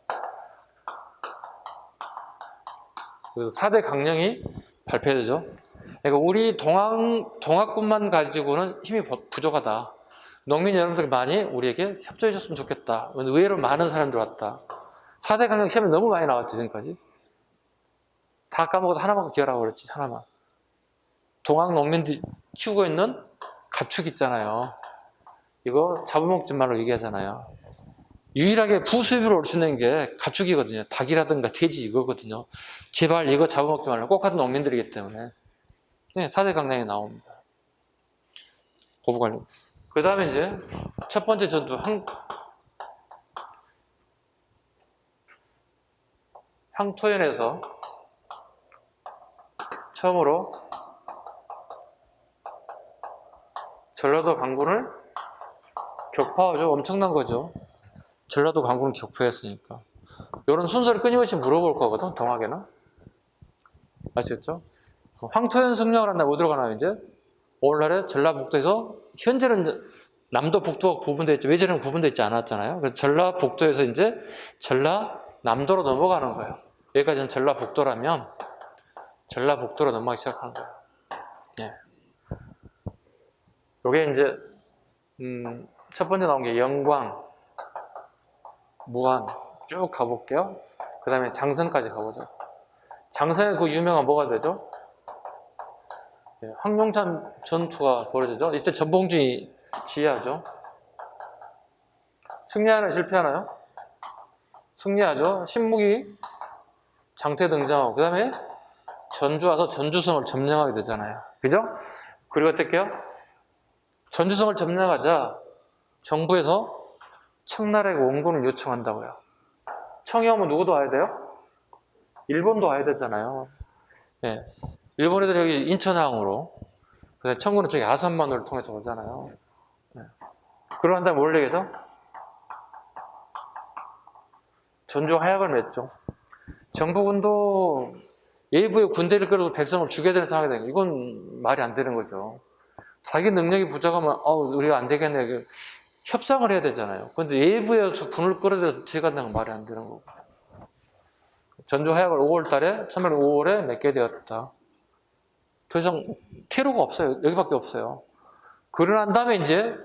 그래서 4대 강령이 발표되죠. 그러니까 우리 동학군만 가지고는 힘이 부족하다. 농민 여러분들 많이 우리에게 협조해 줬으면 좋겠다. 의외로 많은 사람들 왔다. 4대 강령 시험에 너무 많이 나왔죠, 지금까지. 다 까먹어도 하나만 기억하라고 그랬지, 하나만. 동학 농민들이 키우고 있는 가축 있잖아요. 이거 잡아먹지 말로 얘기하잖아요. 유일하게 부수입으로 올 수 있는 게 가축이거든요. 닭이라든가 돼지 이거거든요. 제발 이거 잡아먹지 말라. 꼭 같은 농민들이기 때문에. 네, 4대 강령이 나옵니다. 고부관리. 그 다음에 이제 첫 번째 전투 향토현에서 처음으로 전라도 강군을 격파하죠. 엄청난 거죠. 전라도 강군을 격파했으니까. 이런 순서를 끊임없이 물어볼 거거든, 동학에는. 아시겠죠? 황토현 성령을 한다면 어디로 가나요, 이제? 오늘날에 전라북도에서, 현재는 남도 북도가 구분되어 있죠. 예전에는 구분되어 있지 않았잖아요. 그래서 전라북도에서 이제 전라남도로 넘어가는 거예요. 여기까지는 전라북도라면 전라북도로 넘어가기 시작하는 거예요. 예. 요게 이제, 첫 번째 나온 게 영광, 무안 쭉 가볼게요. 그 다음에 장선까지 가보죠. 장선에 그 유명한 뭐가 되죠? 예, 황룡산 전투가 벌어지죠. 이때 전봉준이 지휘하죠. 승리하나요? 실패하나요? 승리하죠. 신무기 장태 등장하고 그 다음에 전주 와서 전주성을 점령하게 되잖아요. 그죠? 그리고 어떻게 해요? 전주성을 점령하자 정부에서 청나라에게 원군을 요청한다고요. 청이 오면 누구도 와야 돼요? 일본도 와야 되잖아요. 네. 일본 애들이 여기 인천항으로, 청군은 저기 아산만으로 통해서 오잖아요. 네. 그러고 난 다음에 뭘 내겠죠? 전주 하약을 맺죠. 정부군도 일부의 군대를 끌어서 백성을 죽여야 되는 상황이 되는 거예요. 이건 말이 안 되는 거죠. 자기 능력이 부족하면 우리가 안 되겠네. 협상을 해야 되잖아요. 근데 외부에서 군을 끌어들여서 제간다는 건 말이 안 되는 거고. 전주 하약을 5월 달에, 3월 맺게 되었다. 더 이상 퇴로가 없어요. 여기밖에 없어요. 그러고 난 다음에 이제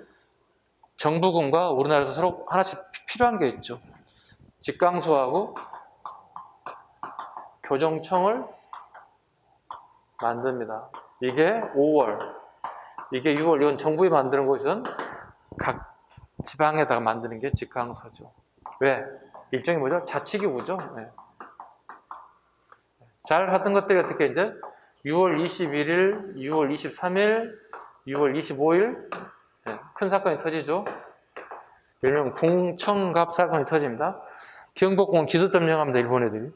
정부군과 우리나라에서 서로 하나씩 필요한 게 있죠. 직강수하고 교정청을 만듭니다. 이게 5월, 이게 6월, 이건 정부에 만드는 것은 각 지방에다가 만드는 게 직강서죠. 왜? 일종의 뭐죠? 자치기구죠. 네. 잘 하던 것들이 어떻게 이제 6월 21일, 6월 23일, 6월 25일 네, 큰 사건이 터지죠. 예를 들면 궁청갑 사건이 터집니다. 경복궁은 기습점령합니다. 일본 애들이.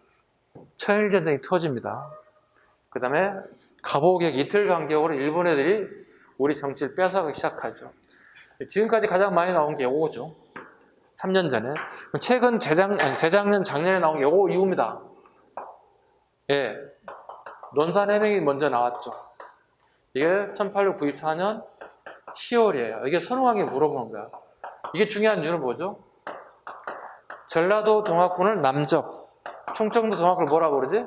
청일전쟁이 터집니다. 그 다음에 갑오개혁 이틀 간격으로 일본 애들이 우리 정치를 뺏어가기 시작하죠. 지금까지 가장 많이 나온 게 요거죠. 3년 전에. 최근 재작년, 작년에 나온 게 요거 이후입니다. 예. 논산해명이 먼저 나왔죠. 이게 1894년 10월이에요. 이게 선호하게 물어보는 거야. 이게 중요한 이유는 뭐죠? 전라도 동학군을 남적, 충청도 동학군을 뭐라 그러지?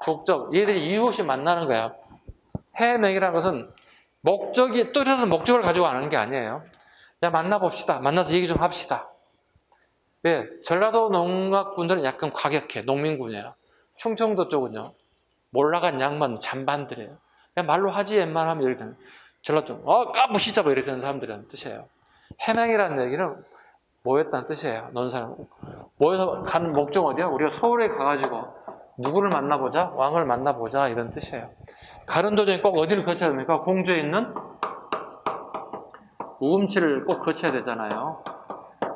북적. 얘들이 이유 없이 만나는 거야. 해명이라는 것은 목적이, 뚜렷한 목적을 가지고 하는 게 아니에요. 야, 만나봅시다. 만나서 얘기 좀 합시다. 왜? 전라도 농악군들은 약간 과격해. 농민군이에요. 충청도 쪽은요. 몰라간 양반, 잔반들이에요. 그냥 말로 하지, 웬만하면 이렇게 되는. 전라도, 까부시자고 이렇게 되는 사람들이라는 뜻이에요. 해명이라는 얘기는 모였다는 뜻이에요. 논사는. 모여서 간 목적 어디야? 우리가 서울에 가가지고 누구를 만나보자? 왕을 만나보자. 이런 뜻이에요. 가는 도중에 꼭 어디를 거쳐야 됩니까? 공주에 있는 우금치를 꼭 거쳐야 되잖아요.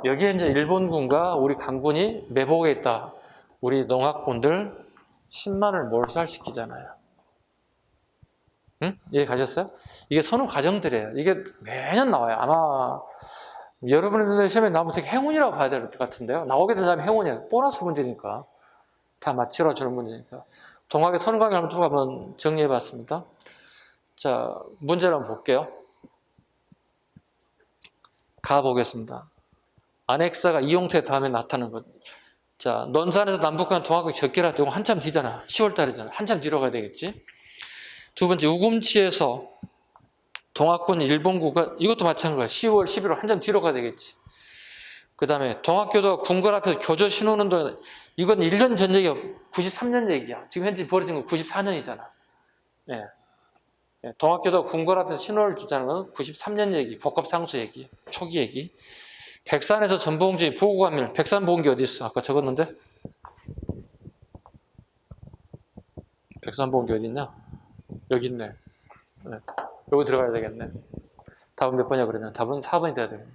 여기에 이제 일본군과 우리 강군이 매복에 있다. 우리 농악군들 10만을 몰살시키잖아요. 응? 이해 가셨어요? 이게 선후 과정들이에요. 이게 매년 나와요. 아마 여러분들 시험에 나오면 되게 행운이라고 봐야 될 것 같은데요. 나오게 된다면 행운이에요. 보너스 문제니까. 다 맞추러 주는 문제니까. 동학의 선후관계를 한번 정리해 봤습니다. 자, 문제를 한번 볼게요. 가보겠습니다. 안엑사가 이용태 다음에 나타나는 것. 자, 논산에서 남북한 동학을 적결할 때 이거 한참 뒤잖아. 10월 달이잖아. 한참 뒤로 가야 되겠지. 두 번째, 우금치에서 동학군 일본군가, 이것도 마찬가지야. 10월, 11월 한참 뒤로 가야 되겠지. 그 다음에 동학교도가 궁궐 앞에서 교조 신호는 동 이건 1년 전 얘기야. 93년 얘기야. 지금 현재 벌어진 건 94년이잖아. 예. 동학교도가 궁궐 앞에서 신호를 주자는 건 93년 얘기, 복합상수 얘기, 초기 얘기. 백산에서 전부홍진이 부고감일. 백산 보은 게 어디 있어? 아까 적었는데? 백산 보은 게 어디 있냐? 여기 있네. 네. 여기 들어가야 되겠네. 답은 몇 번이야 그러면? 답은 4번이 돼야 되겠네.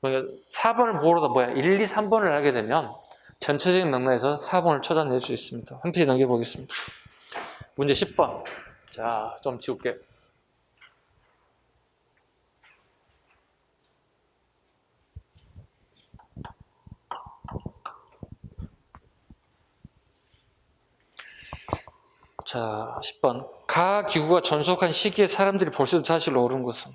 그러니까 4번을 보러도 뭐야? 1, 2, 3번을 알게 되면 전체적인 맥락에서 4번을 찾아낼 수 있습니다. 한 페이지 넘겨보겠습니다. 문제 10번. 자, 좀 지울게. 자, 10번. 가 기구가 전속한 시기에 사람들이 볼 수 있는 사실로 옳은 것은?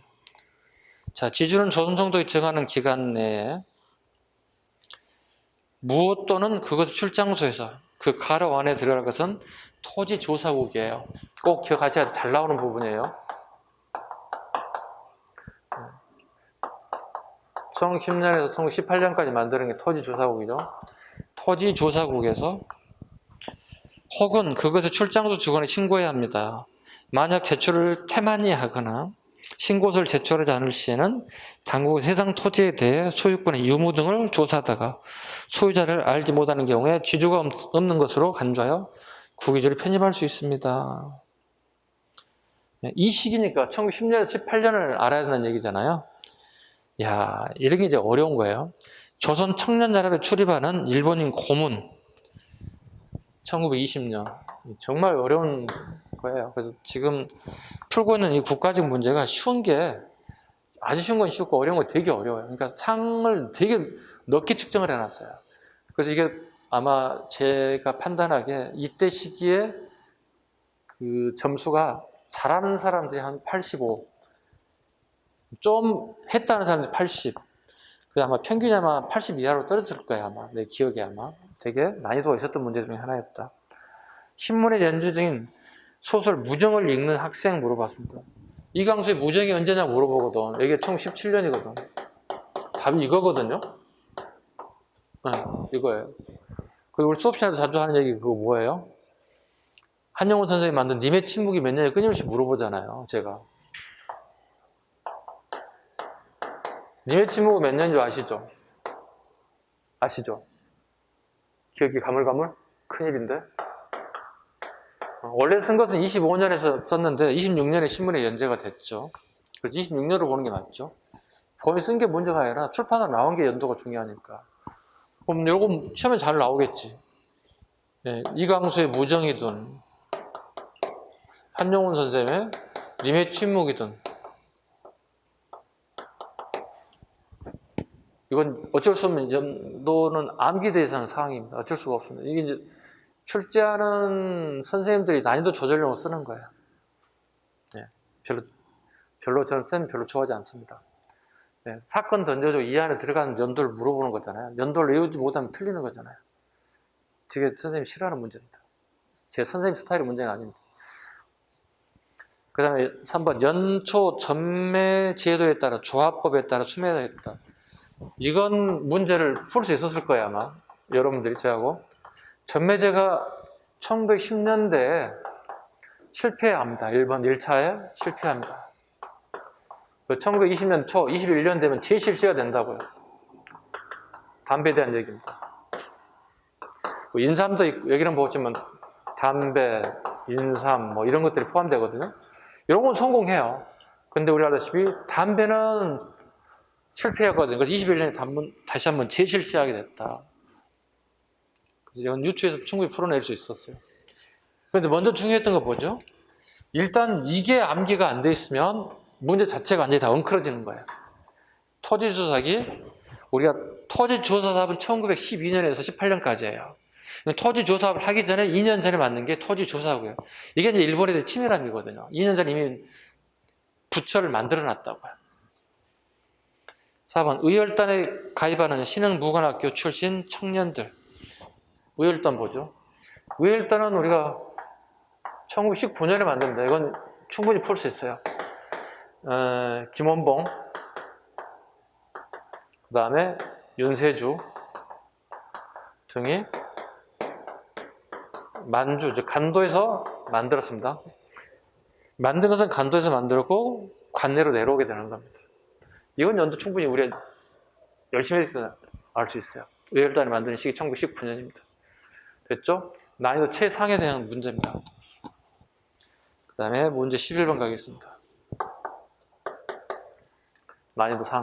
자, 지주는 조선 정도에 정하는 기간 내에 무엇 또는 그것을 출장소에서 그 가로 안에 들어갈 것은 토지 조사국이에요. 꼭 기억하셔야 잘 나오는 부분이에요. 1910년에서 1918년까지 만드는 게 토지 조사국이죠. 토지 조사국에서 혹은 그것을 출장소 직원에 신고해야 합니다. 만약 제출을 태만히 하거나 신고서를 제출하지 않을 시에는 당국의 해당 토지에 대해 소유권의 유무 등을 조사하다가 소유자를 알지 못하는 경우에 지주가 없는 것으로 간주하여 구기조를 편입할 수 있습니다. 이 시기니까 1910년에서 18년을 알아야 된다는 얘기잖아요. 야, 이런 게 이제 어려운 거예요. 조선 청년자료를 출입하는 일본인 고문 1920년 정말 어려운 거예요. 그래서 지금 풀고 있는 이 국가적 문제가 쉬운 게 아주 쉬운 건 쉽고 어려운 건 되게 어려워요. 그러니까 상을 되게 넓게 측정을 해놨어요. 그래서 이게 아마 제가 판단하기에 이때 시기에 그 점수가 잘하는 사람들이 한 85, 좀 했다는 사람들이 80, 그 아마 평균이 아마 80 이하로 떨어질 거야 아마 내 기억에 아마 되게 난이도가 있었던 문제 중에 하나였다. 신문에 연주 중인 소설 무정을 읽는 학생 물어봤습니다. 이강수의 무정이 언제냐 물어보거든. 이게 1917년이거든. 답이 이거거든요. 네, 이거예요. 그리고 우리 수업 시간에도 자주 하는 얘기 그거 뭐예요? 한영훈 선생님이 만든 님의 침묵이 몇 년에 끊임없이 물어보잖아요. 제가. 님의 침묵은 몇 년인 줄 아시죠? 아시죠? 기억이 가물가물? 큰일인데? 원래 쓴 것은 25년에서 썼는데 26년에 신문에 연재가 됐죠. 그래서 26년으로 보는 게 맞죠. 거기 쓴 게 문제가 아니라 출판으로 나온 게 연도가 중요하니까. 그럼 요거 시험에 잘 나오겠지. 네, 이강수의 무정이든 한영훈 선생의 님의 침묵이든 이건 어쩔 수 없는 연도는 암기되어 있는 상황입니다. 어쩔 수가 없습니다. 이게 이제 출제하는 선생님들이 난이도 조절용으로 쓰는 거예요. 네, 별로 저는 쌤 별로 좋아하지 않습니다. 네, 사건 던져주고 이 안에 들어가는 연도를 물어보는 거잖아요. 연도를 외우지 못하면 틀리는 거잖아요. 되게 선생님이 싫어하는 문제입니다. 제 선생님 스타일의 문제는 아닙니다. 그 다음에 3번 연초 전매 제도에 따라 조합법에 따라 추매에 따라 이건 문제를 풀 수 있었을 거예요 아마 여러분들이 저하고 전매제가 1910년대에 실패합니다. 1번 1차에 실패합니다. 1920년 초 21년 되면 재실시가 된다고요. 담배에 대한 얘기입니다. 인삼도 있고 여기는 보시면 담배, 인삼 뭐 이런 것들이 포함되거든요. 이런 건 성공해요. 근데 우리 알다시피 담배는 실패했거든요. 그래서 21년에 다시 한번 재실시하게 됐다. 그래서 이건 유추에서 충분히 풀어낼 수 있었어요. 그런데 먼저 중요했던 거 뭐죠? 일단 이게 암기가 안 돼 있으면 문제 자체가 완전히 다 엉클어지는 거예요. 토지조사기, 우리가 토지조사사업은 1912년에서 18년까지예요. 토지조사업을 하기 전에 2년 전에 만든 게 토지조사고요. 이게 이제 일본에 대한 치밀함이거든요. 2년 전에 이미 부처를 만들어 놨다고요. 4번 의열단에 가입하는 신흥무관학교 출신 청년들. 의열단 뭐죠? 의열단은 우리가 1919년에 만듭니다. 이건 충분히 풀 수 있어요. 김원봉, 그 다음에 윤세주 등이 만주, 즉 간도에서 만들었습니다. 만든 것은 간도에서 만들었고 관내로 내려오게 되는 겁니다. 이건 연도 충분히 우리가 열심히 해서 알 수 있어요. 의열단이 만든 시기 1919년입니다. 됐죠? 난이도 최상에 대한 문제입니다. 그 다음에 문제 11번 가겠습니다. 난이도 상.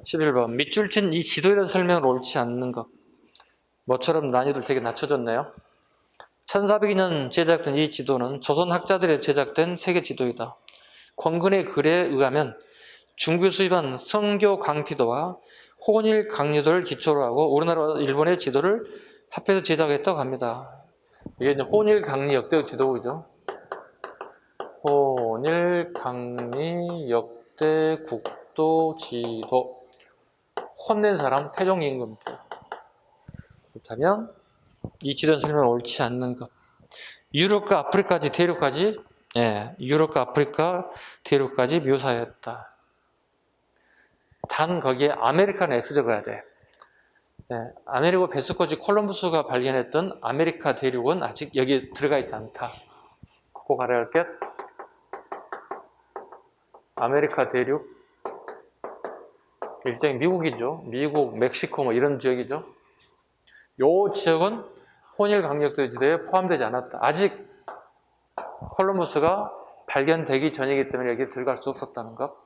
11번 밑줄 친 이 지도에 대한 설명을 옳지 않는 것. 뭐처럼 난이도를 되게 낮춰줬네요. 1402년 제작된 이 지도는 조선 학자들에 제작된 세계 지도이다. 권근의 글에 의하면 중국에 수입한 성교 강피도와 혼일 강유도를 기초로 하고 우리나라와 일본의 지도를 합해서 제작했다고 합니다. 이게 이제 혼일 강리 역대 지도이죠. 혼일 강리 역대 국도 지도. 혼낸 사람 태종 임금입니다. 그렇다면 이 지도는 설명 옳지 않는 것. 유럽과 아프리카까지 대륙까지 유럽과 아프리카 대륙까지 묘사했다. 단 거기에 아메리카는 X 적어야 돼. 아메리고 베스코지 콜럼부스가 발견했던 아메리카 대륙은 아직 여기에 들어가 있지 않다. 꼭 알아야 할 게 아메리카 대륙 일종의 미국이죠. 미국, 멕시코 뭐 이런 지역이죠. 요 지역은 혼일 강력도 지대에 포함되지 않았다. 아직 콜럼부스가 발견되기 전이기 때문에 여기에 들어갈 수 없었다는 것.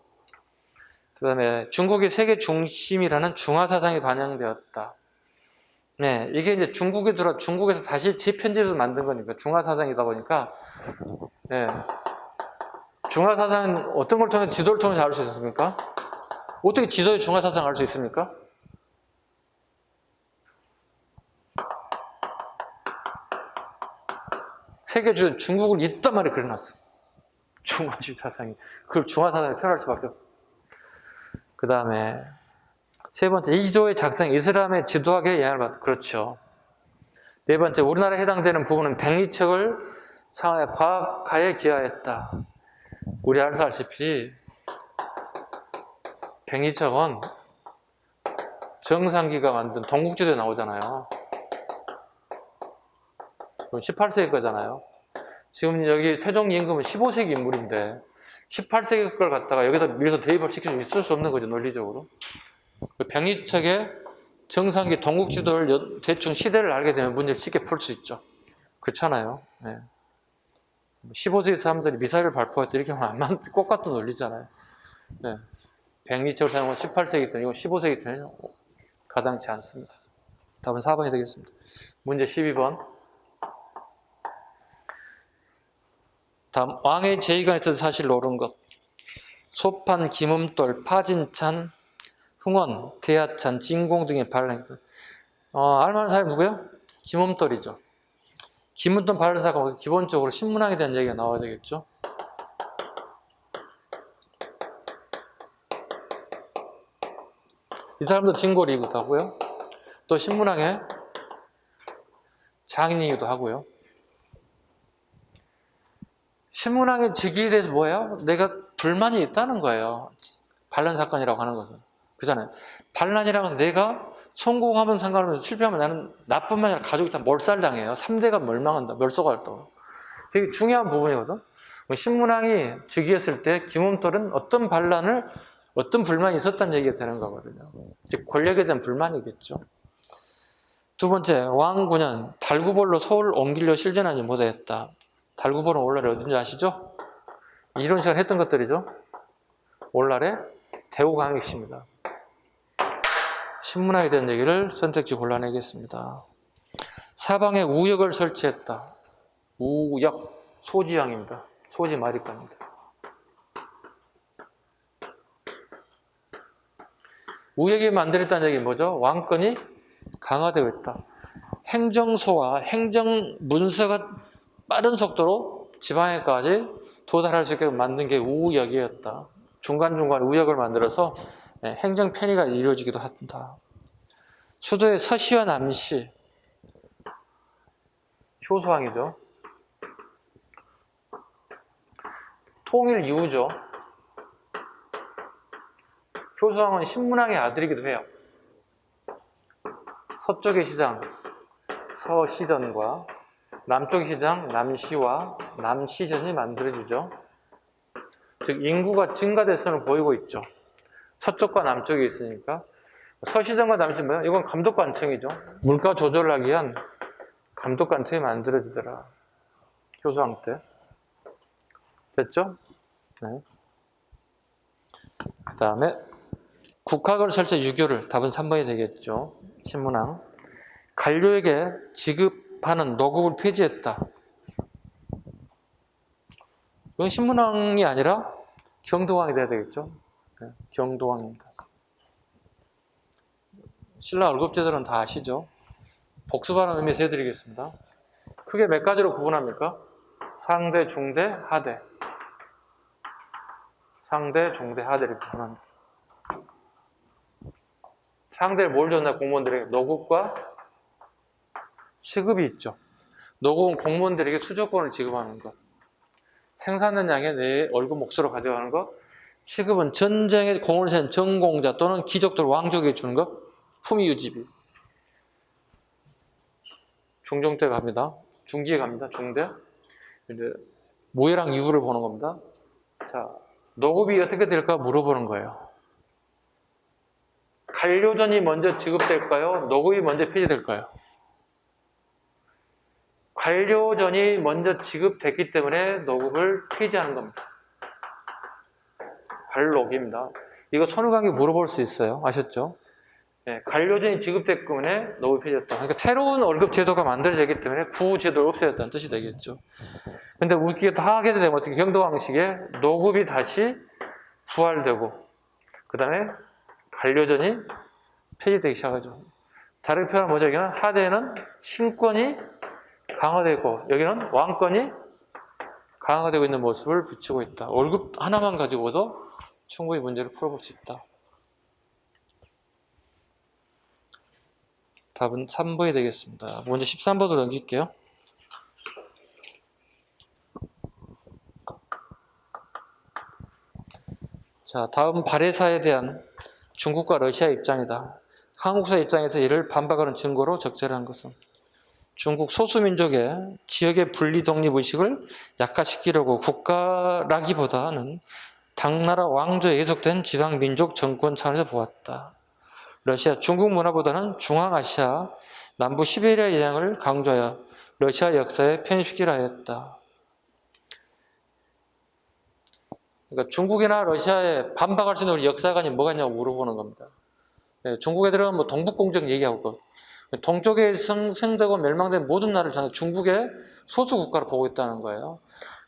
그 다음에 중국이 세계 중심이라는 중화사상이 반영되었다. 네, 이게 이제 중국에서 다시 재편집해서 만든 거니까 중화사상이다 보니까 중화사상은 어떤 걸 통해 지도를 통해서 알 수 있습니까? 어떻게 지도의 중화사상을 알 수 있습니까? 세계 주된 중국을 이딴 말에 그려놨어. 중화주의 사상이. 그걸 중화사상에 표현할 수밖에 없어. 그 다음에 세 번째, 이 지도의 작성, 이슬람의 지도학에 영향을 받다. 그렇죠. 네 번째, 우리나라에 해당되는 부분은 백리척을 상하여 과학화에 기여했다. 우리 알다시피 백리척은 정상기가 만든 동국지도에 나오잖아요. 18세기 거잖아요. 지금 여기 태종 임금은 15세기 인물인데 18세기 걸 갖다가 여기다 밀어서 대입을 시킬 수 있을 수 없는 거죠, 논리적으로. 백리척의 정상기 동국지도를 대충 시대를 알게 되면 문제를 쉽게 풀 수 있죠. 그렇잖아요. 네. 15세기 사람들이 미사일을 발포할 때 이렇게 하면 안 맞는 똑같은 논리잖아요. 네. 백리척을 사용한 18세기 때는 이건 15세기 때는 가당치 않습니다. 답은 4번이 되겠습니다. 문제 12번. 다음, 왕의 제의가 있어서 사실 옳은 것. 소판, 김음돌, 파진찬, 흥원, 대하찬, 진공 등의 반란. 알만한 사람이 누구예요? 김음돌이죠. 김음돌 반란사가 기본적으로 신문학에 대한 얘기가 나와야 되겠죠. 이 사람도 진골이기도 하고요. 또 신문학의 장인이기도 하고요. 신문학의 직위에 대해서 뭐예요? 내가 불만이 있다는 거예요. 반란 사건이라고 하는 것은. 그잖아요. 반란이라고 해서 내가 성공하면 상관없는데 실패하면 나는 나뿐만 아니라 가족이 다 몰살당해요. 3대가 멸망한다. 멸소가 되게 중요한 부분이거든. 신문왕이 즉위했을 때 김음돌은 어떤 반란을, 어떤 불만이 있었다는 얘기가 되는 거거든요. 즉 권력에 대한 불만이겠죠. 두 번째, 왕 9년 달구벌로 서울 옮기려 실전하지 못했다. 달구벌은 오늘날에 어딘지 아시죠? 이런 시간 했던 것들이죠. 오늘날에 대우광역시입니다. 신문학에 대한 얘기를 선택지 골라내겠습니다. 사방에 우역을 설치했다. 우역, 소지양입니다. 소지 마리과입니다. 우역이 만들었다는 얘기는 뭐죠? 왕권이 강화되고 있다. 행정소와 행정문서가 빠른 속도로 지방에까지 도달할 수 있게 만든 게 우역이었다. 중간중간 우역을 만들어서 행정 편의가 이루어지기도 한다. 수도의 서시와 남시, 효수왕이죠. 통일 이후죠. 효수왕은 신문왕의 아들이기도 해요. 서쪽의 시장, 서시전과 남쪽의 시장, 남시와 남시전이 만들어지죠. 즉 인구가 증가대선을 보이고 있죠. 서쪽과 남쪽에 있으니까. 서시전과 남시는 뭐예요? 이건 감독관청이죠. 물가 조절을 하기 위한 감독관청이 만들어지더라. 효수왕 때. 됐죠? 네. 그 다음에 국학을 설치 유교를, 답은 3번이 되겠죠. 신문왕. 관료에게 지급하는 노급을 폐지했다. 이건 신문왕이 아니라 경도왕이 돼야 되겠죠. 네, 경도왕입니다. 신라 월급제도는 다 아시죠? 복습하는 의미에서 해드리겠습니다. 크게 몇 가지로 구분합니까? 상대, 중대, 하대. 상대, 중대, 하대를 구분합니다. 상대를 뭘 줬나 공무원들에게? 노급과 시급이 있죠. 노급은 공무원들에게 추적권을 지급하는 것. 생산량에 내 월급 몫으로 가져가는 것. 시급은 전쟁에 공을 센 전공자 또는 귀족들, 왕족에게 주는 것. 품위 유지비. 중종대 갑니다. 중기에 갑니다. 중대. 이제 모해랑 이후를 보는 겁니다. 자, 노급이 어떻게 될까 물어보는 거예요. 관료전이 먼저 지급될까요? 노급이 먼저 폐지될까요? 관료전이 먼저 지급됐기 때문에 노급을 폐지하는 겁니다. 관록입니다. 이거 손해관계 물어볼 수 있어요. 아셨죠? 네, 관료전이 지급됐기 때문에 노급이 폐지됐다. 그러니까 새로운 월급 제도가 만들어지기 때문에 구제도를 없애졌다는 뜻이 되겠죠. 근데 웃기게 다 하게 되면 어떻게 경도왕식에 노급이 다시 부활되고 그 다음에 관료전이 폐지되기 시작하죠. 다르게 표현하면 뭐죠? 하대는 신권이 강화되고 있고, 여기는 왕권이 강화되고 있는 모습을 비추고 있다. 월급 하나만 가지고도 충분히 문제를 풀어볼 수 있다. 답은 3번이 되겠습니다. 문제 13번으로 넘길게요. 자, 다음 발해사에 대한 중국과 러시아의 입장이다. 한국사 입장에서 이를 반박하는 증거로 적절한 것은 중국 소수민족의 지역의 분리 독립의식을 약화시키려고 국가라기보다는 당나라 왕조에 예속된 지방민족 정권 차원에서 보았다. 러시아, 중국 문화보다는 중앙아시아, 남부 시베리아 영향을 강조하여 러시아 역사에 편입시키려 하였다. 그러니까 중국이나 러시아에 반박할 수 있는 우리 역사관이 뭐가 있냐고 물어보는 겁니다. 네, 중국 애들은 뭐 동북공정 얘기하고 동쪽에 생되고 멸망된 모든 나라를 저는 중국의 소수 국가로 보고 있다는 거예요.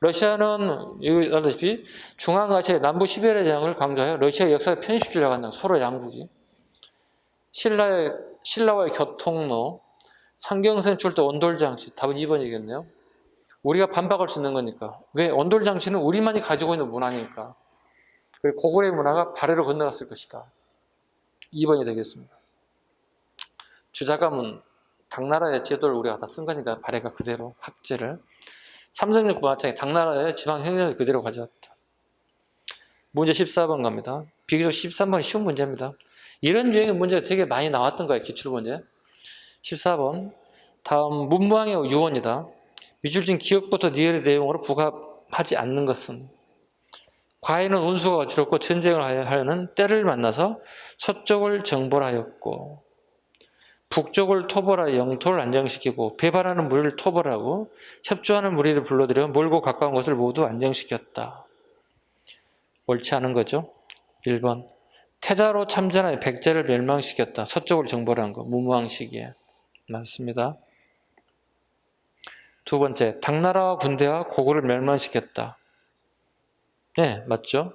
러시아는 여기 알다시피 중앙아시아의 남부 시베리아 영향을 강조하여 러시아 역사에 편입시키려고 한다. 서로 양국이. 신라와의 교통로, 상경선 출도 온돌장치, 답은 2번이겠네요. 우리가 반박할 수 있는 거니까. 왜? 온돌장치는 우리만이 가지고 있는 문화니까. 그리고 고구려의 문화가 발해로 건너갔을 것이다. 2번이 되겠습니다. 주자감은 당나라의 제도를 우리가 다 쓴 거니까 발해가 그대로 학제를. 삼성역부 마찬가지 당나라의 지방 행정을 그대로 가져왔다. 문제 14번 갑니다. 비교적 13번이 쉬운 문제입니다. 이런 유형의 문제가 되게 많이 나왔던 거예요. 기출문제. 14번. 다음 문무왕의 유언이다. 미줄진 기억부터 니엘의 내용으로 부합하지 않는 것은 과인은 운수가 어지럽고 전쟁을 하여는 때를 만나서 서쪽을 정벌하였고 북쪽을 토벌하여 영토를 안정시키고 배반하는 무리를 토벌하고 협조하는 무리를 불러들여 멀고 가까운 것을 모두 안정시켰다. 옳지 않은 거죠. 1번. 태자로 참전하여 백제를 멸망시켰다. 서쪽을 정벌한 거. 문무왕 시기에. 맞습니다. 두 번째. 당나라와 군대와 고구를 멸망시켰다. 네, 맞죠.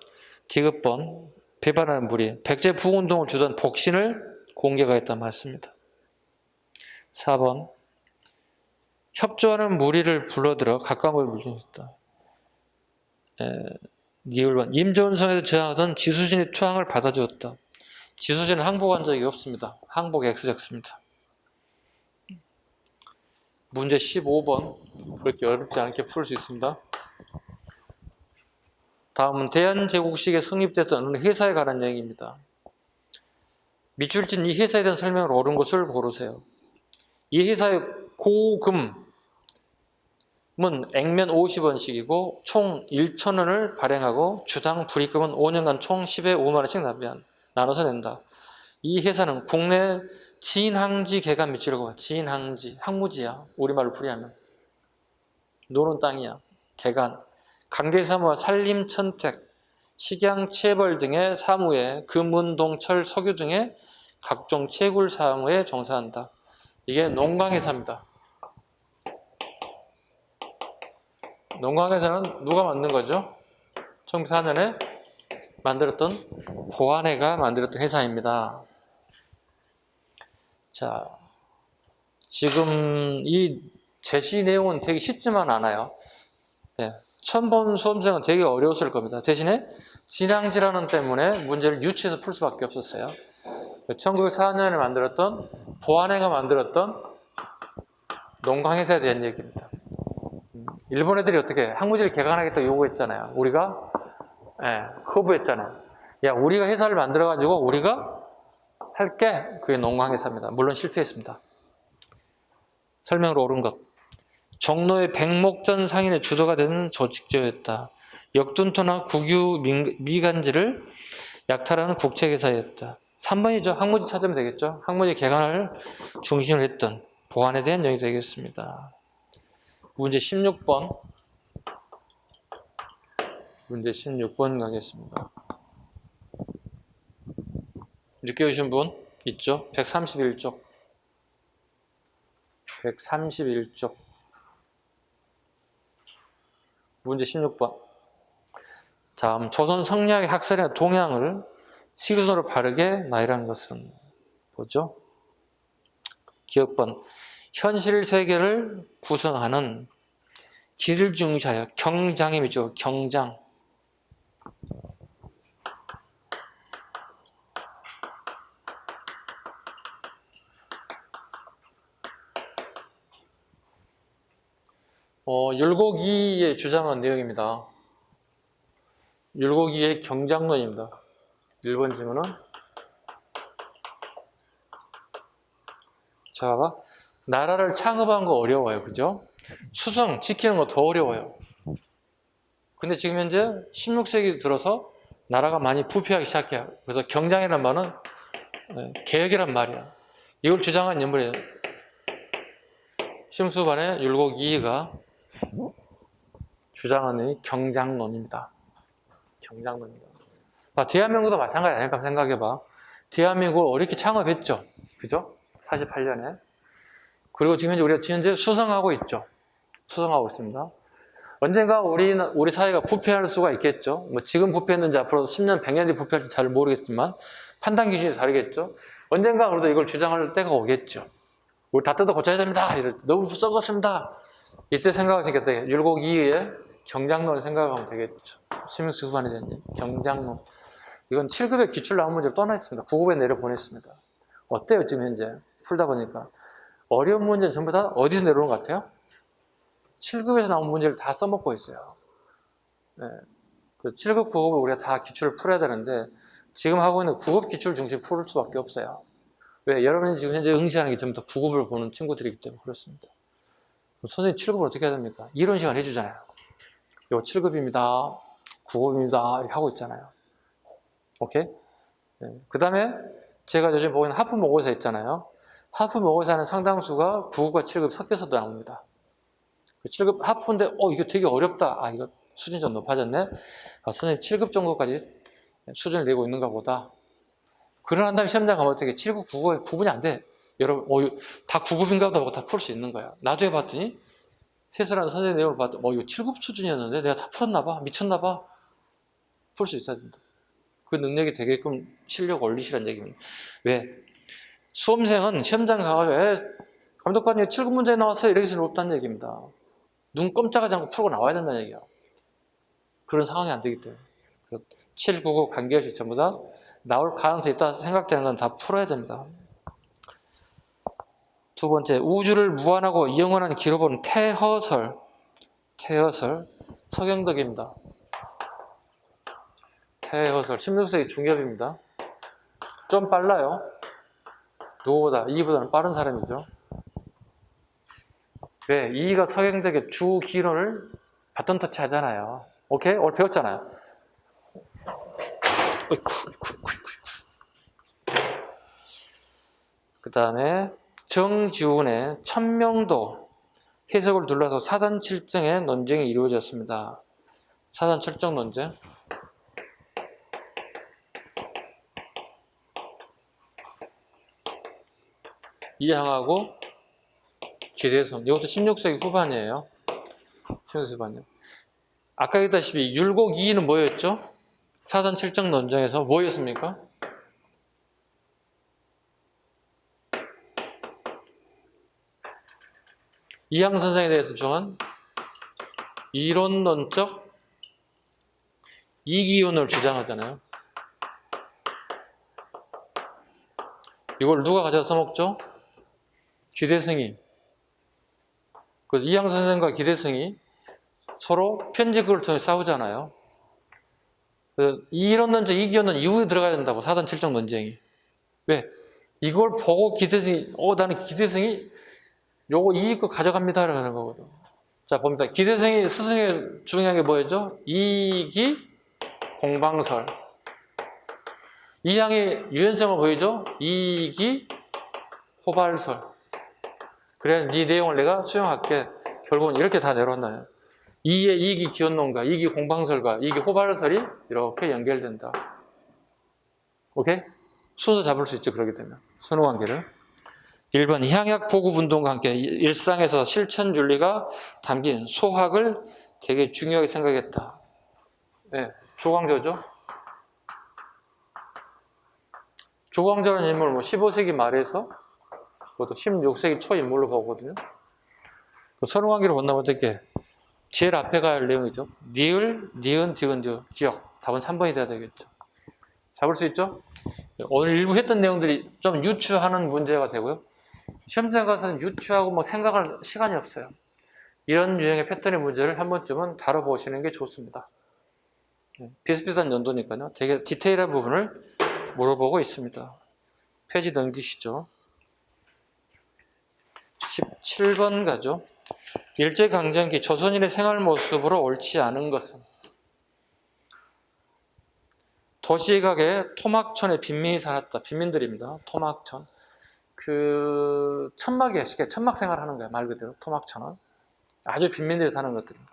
디귿번. 배반하는 무리. 백제 부운동을 주던 복신을 공격하였다. 맞습니다. 4번. 협조하는 무리를 불러들어 가까운 걸 물리쳤다. 니을번. 임조은성에서 저항하던 지수진의 투항을 받아주었다. 지수진은 항복한 적이 없습니다. 항복 X적습니다. 문제 15번. 그렇게 어렵지 않게 풀 수 있습니다. 다음은 대한제국식에 성립됐던 어느 회사에 관한 얘기입니다. 밑줄진 이 회사에 대한 설명을 옳은 것을 고르세요. 이 회사의 고금은 액면 50원씩이고 총 1,000원을 발행하고 주당 불입금은 5년간 총 10에 5만원씩 나눠서 낸다. 이 회사는 국내 진항지 개간 밑줄이라고 봐. 진항지, 항무지야. 우리말로 풀이하면. 노는 땅이야. 개간. 관계사무와 산림천택, 식양, 체벌 등의 사무에 금은, 동철, 석유 등의 각종 채굴 사무에 종사한다. 이게 농광회사입니다. 농광회사는 누가 만든 거죠? 1904년에 만들었던 보안회가 만들었던 회사입니다. 자, 지금 이 제시 내용은 되게 쉽지만 않아요. 네, 처음 본 수험생은 되게 어려웠을 겁니다. 대신에 진항지라는 때문에 문제를 유추해서 풀 수밖에 없었어요. 1904년에 만들었던 보안회가 만들었던 농광회사에 대한 얘기입니다. 일본 애들이 어떻게 항무지를 개간하겠다고 요구했잖아요. 우리가 거부했잖아요. 야, 우리가 회사를 만들어가지고 우리가 할게. 그게 농광회사입니다. 물론 실패했습니다. 설명을 옳은 것. 종로의 백목전 상인의 주도가 되는 조직제였다. 역둔토나 국유 미간지를 약탈하는 국책회사였다. 3번이죠. 항무지 찾으면 되겠죠. 항무지 개간을 중심으로 했던 보안에 대한 내용이 되겠습니다. 문제 16번. 문제 16번 가겠습니다. 늦게 오신 분 있죠? 131쪽. 131쪽. 문제 16번. 다음 조선 성리학의 학설이나 동향을 시그선으로 바르게 나열한 것은 뭐죠? 기억번. 현실 세계를 구성하는 길중샤예요. 경장임이죠. 경장. 율곡이의 주장한 내용입니다. 율곡이의 경장론입니다. 1번 질문은 자, 봐봐. 나라를 창업한 거 어려워요. 그죠? 수성 지키는 거 더 어려워요. 근데 지금 현재 16세기 들어서 나라가 많이 부패하기 시작해요. 그래서 경장이란 말은 개혁이란 말이야. 이걸 주장한 인물이에요. 심수반의 율곡 이이가 주장하는 경장론입니다. 경장론입니다. 대한민국도 마찬가지 아닐까 생각해봐. 대한민국을 어렵게 창업했죠. 그죠? 48년에. 그리고 지금 현재 수성하고 있죠. 수성하고 있습니다. 언젠가 우리 사회가 부패할 수가 있겠죠. 뭐 지금 부패했는지 앞으로 10년, 100년 뒤 부패할지 잘 모르겠지만 판단 기준이 다르겠죠. 언젠가 우리도 이걸 주장할 때가 오겠죠. 우리 다 뜯어 고쳐야 됩니다. 이럴 때 너무 썩었습니다. 이때 생각하시겠다. 율곡 이의의 경장론을 생각하면 되겠죠. 심수반에 대한 경장론. 이건 7급의 기출 나온 문제를 떠나 있습니다. 9급에 내려보냈습니다. 어때요, 지금 현재? 풀다 보니까. 어려운 문제는 전부 다 어디서 내려오는 것 같아요? 7급에서 나온 문제를 다 써먹고 있어요. 네. 그 7급, 9급을 우리가 다 기출을 풀어야 되는데 지금 하고 있는 9급 기출 중심 풀 수밖에 없어요. 왜? 여러분이 지금 현재 응시하는 게 전부 다 9급을 보는 친구들이기 때문에 그렇습니다. 선생님 7급을 어떻게 해야 됩니까? 이론 시간 해주잖아요. 이거 7급입니다. 9급입니다. 이렇게 하고 있잖아요. 오케이? 네. 그 다음에 제가 요즘 보고 있는 하프 모의고사 있잖아요. 하프 모의고사는 상당수가 9급과 7급 섞여서도 나옵니다. 7급 하프인데 이거 되게 어렵다. 이거 수준이 좀 높아졌네. 선생님 7급 정도까지 수준을 내고 있는가 보다. 그러한 다음에 시험장 가면 어떻게 7급, 9급이 구분이 안 돼. 여러분 다 9급인가 보다 다 풀 수 있는 거야. 나중에 봤더니 세수라는 선생님 내용을 봤더니 이거 7급 수준이었는데 내가 다 풀었나 봐. 미쳤나 봐. 풀 수 있어야 된다. 그 능력이 되게끔 실력 올리시라는 얘기입니다. 왜? 수험생은 시험장 가가지고 감독관님 7급 문제 나왔어요. 이렇게 해서 없다는 얘기입니다. 눈 꼼짝하지 않고 풀고 나와야 된다는 얘기야. 그런 상황이 안 되기 때문에. 7, 9급 관계없이 전부 다 나올 가능성이 있다 생각되는 건 다 풀어야 됩니다. 두 번째, 우주를 무한하고 영원한 기로 보는 태허설. 서경덕입니다. 태허설, 16세기 중엽입니다. 좀 빨라요. 누구보다, 이보다는 빠른 사람이죠. 왜? 이가 서경덕의 주 기론을 바톤 터치 하잖아요. 오케이? 오늘 배웠잖아요. 그 다음에 정지훈의 천명도 해석을 둘러서 사전칠정의 논쟁이 이루어졌습니다. 사전칠정 논쟁. 이항하고 기대성. 이것도 16세기 후반이에요. 16세기 후반이요. 아까 얘기했다시피 율곡 2는 뭐였죠? 사전칠정 논쟁에서 뭐였습니까? 이항 선생에 대해서 정한 이론론적 이기론을 주장하잖아요. 이걸 누가 가져다 써먹죠? 기대승이. 그 이항 선생과 기대승이 서로 편집글을 통해 싸우잖아요. 이론론적 이기론은 이후에 들어가야 된다고, 사전칠정 논쟁이. 왜? 이걸 보고 기대승이 나는 기대승이 요거 이익을 가져갑니다 라는 거거든. 자, 봅니다. 기대승이 스승의 중요한 게 뭐였죠? 이익이 공방설. 이항의 유연성을 보이죠? 이익이 호발설. 그래, 네 내용을 내가 수용할게. 결국은 이렇게 다 내려왔나요? 이의 이익이 기원론과 이익이 공방설과 이익이 호발설이 이렇게 연결된다. 오케이? 순서 잡을 수 있죠, 그러게 되면. 선후관계를. 1번, 향약 보급운동과 함께 일상에서 실천 윤리가 담긴 소학을 되게 중요하게 생각했다. 네, 조광조죠. 조광조라는 인물 15세기 말에서 그것도 16세기 초 인물로 보거든요. 그 서론관계를 본다면 어떻게? 제일 앞에 가야 할 내용이죠. 니을, 니은, 디귿, 기억. 답은 3번이 돼야 되겠죠. 잡을 수 있죠? 오늘 일부 했던 내용들이 좀 유추하는 문제가 되고요. 시험장 가서는 유추하고 뭐 생각할 시간이 없어요. 이런 유형의 패턴의 문제를 한 번쯤은 다뤄보시는 게 좋습니다. 비슷비슷한 연도니까요. 되게 디테일한 부분을 물어보고 있습니다. 페이지 넘기시죠. 17번 가죠. 일제강점기 조선인의 생활 모습으로 옳지 않은 것은 도시각에 토막촌에 빈민이 살았다. 빈민들입니다. 토막촌. 그 천막이에요. 쉽게 천막 생활하는 거예요. 말 그대로 토막촌은. 아주 빈민들이 사는 것들입니다.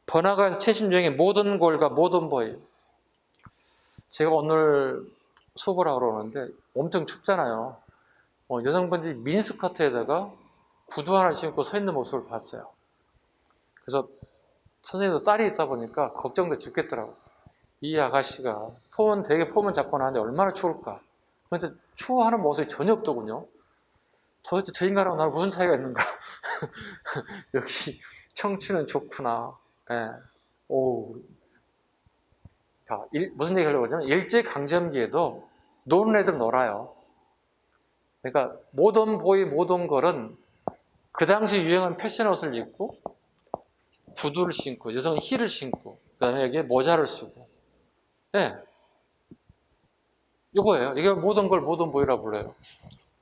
번화가에서 최신 유행의 모던 골과 모던 보이. 제가 오늘 수업을 하러 오는데 엄청 춥잖아요. 여성분들이 미니스커트에다가 구두 하나 신고 서 있는 모습을 봤어요. 그래서 선생님도 딸이 있다 보니까 걱정돼 죽겠더라고. 이 아가씨가 되게 폼은 잡고 나는데 얼마나 추울까. 그런데 추워하는 모습이 전혀 없더군요. 도대체 저 인간하고 나랑 무슨 차이가 있는가. 역시 청춘은 좋구나. 네. 오. 자, 무슨 얘기 하려고 하냐면 일제강점기에도 노는 애들 놀아요. 그러니까 모던 보이, 모던 걸은 그 당시 유행한 패션 옷을 입고 구두를 신고 여성은 힐을 신고 그다음에 여기에 모자를 쓰고 네. 이거예요. 이게 모던 걸 모던 보이라 불러요.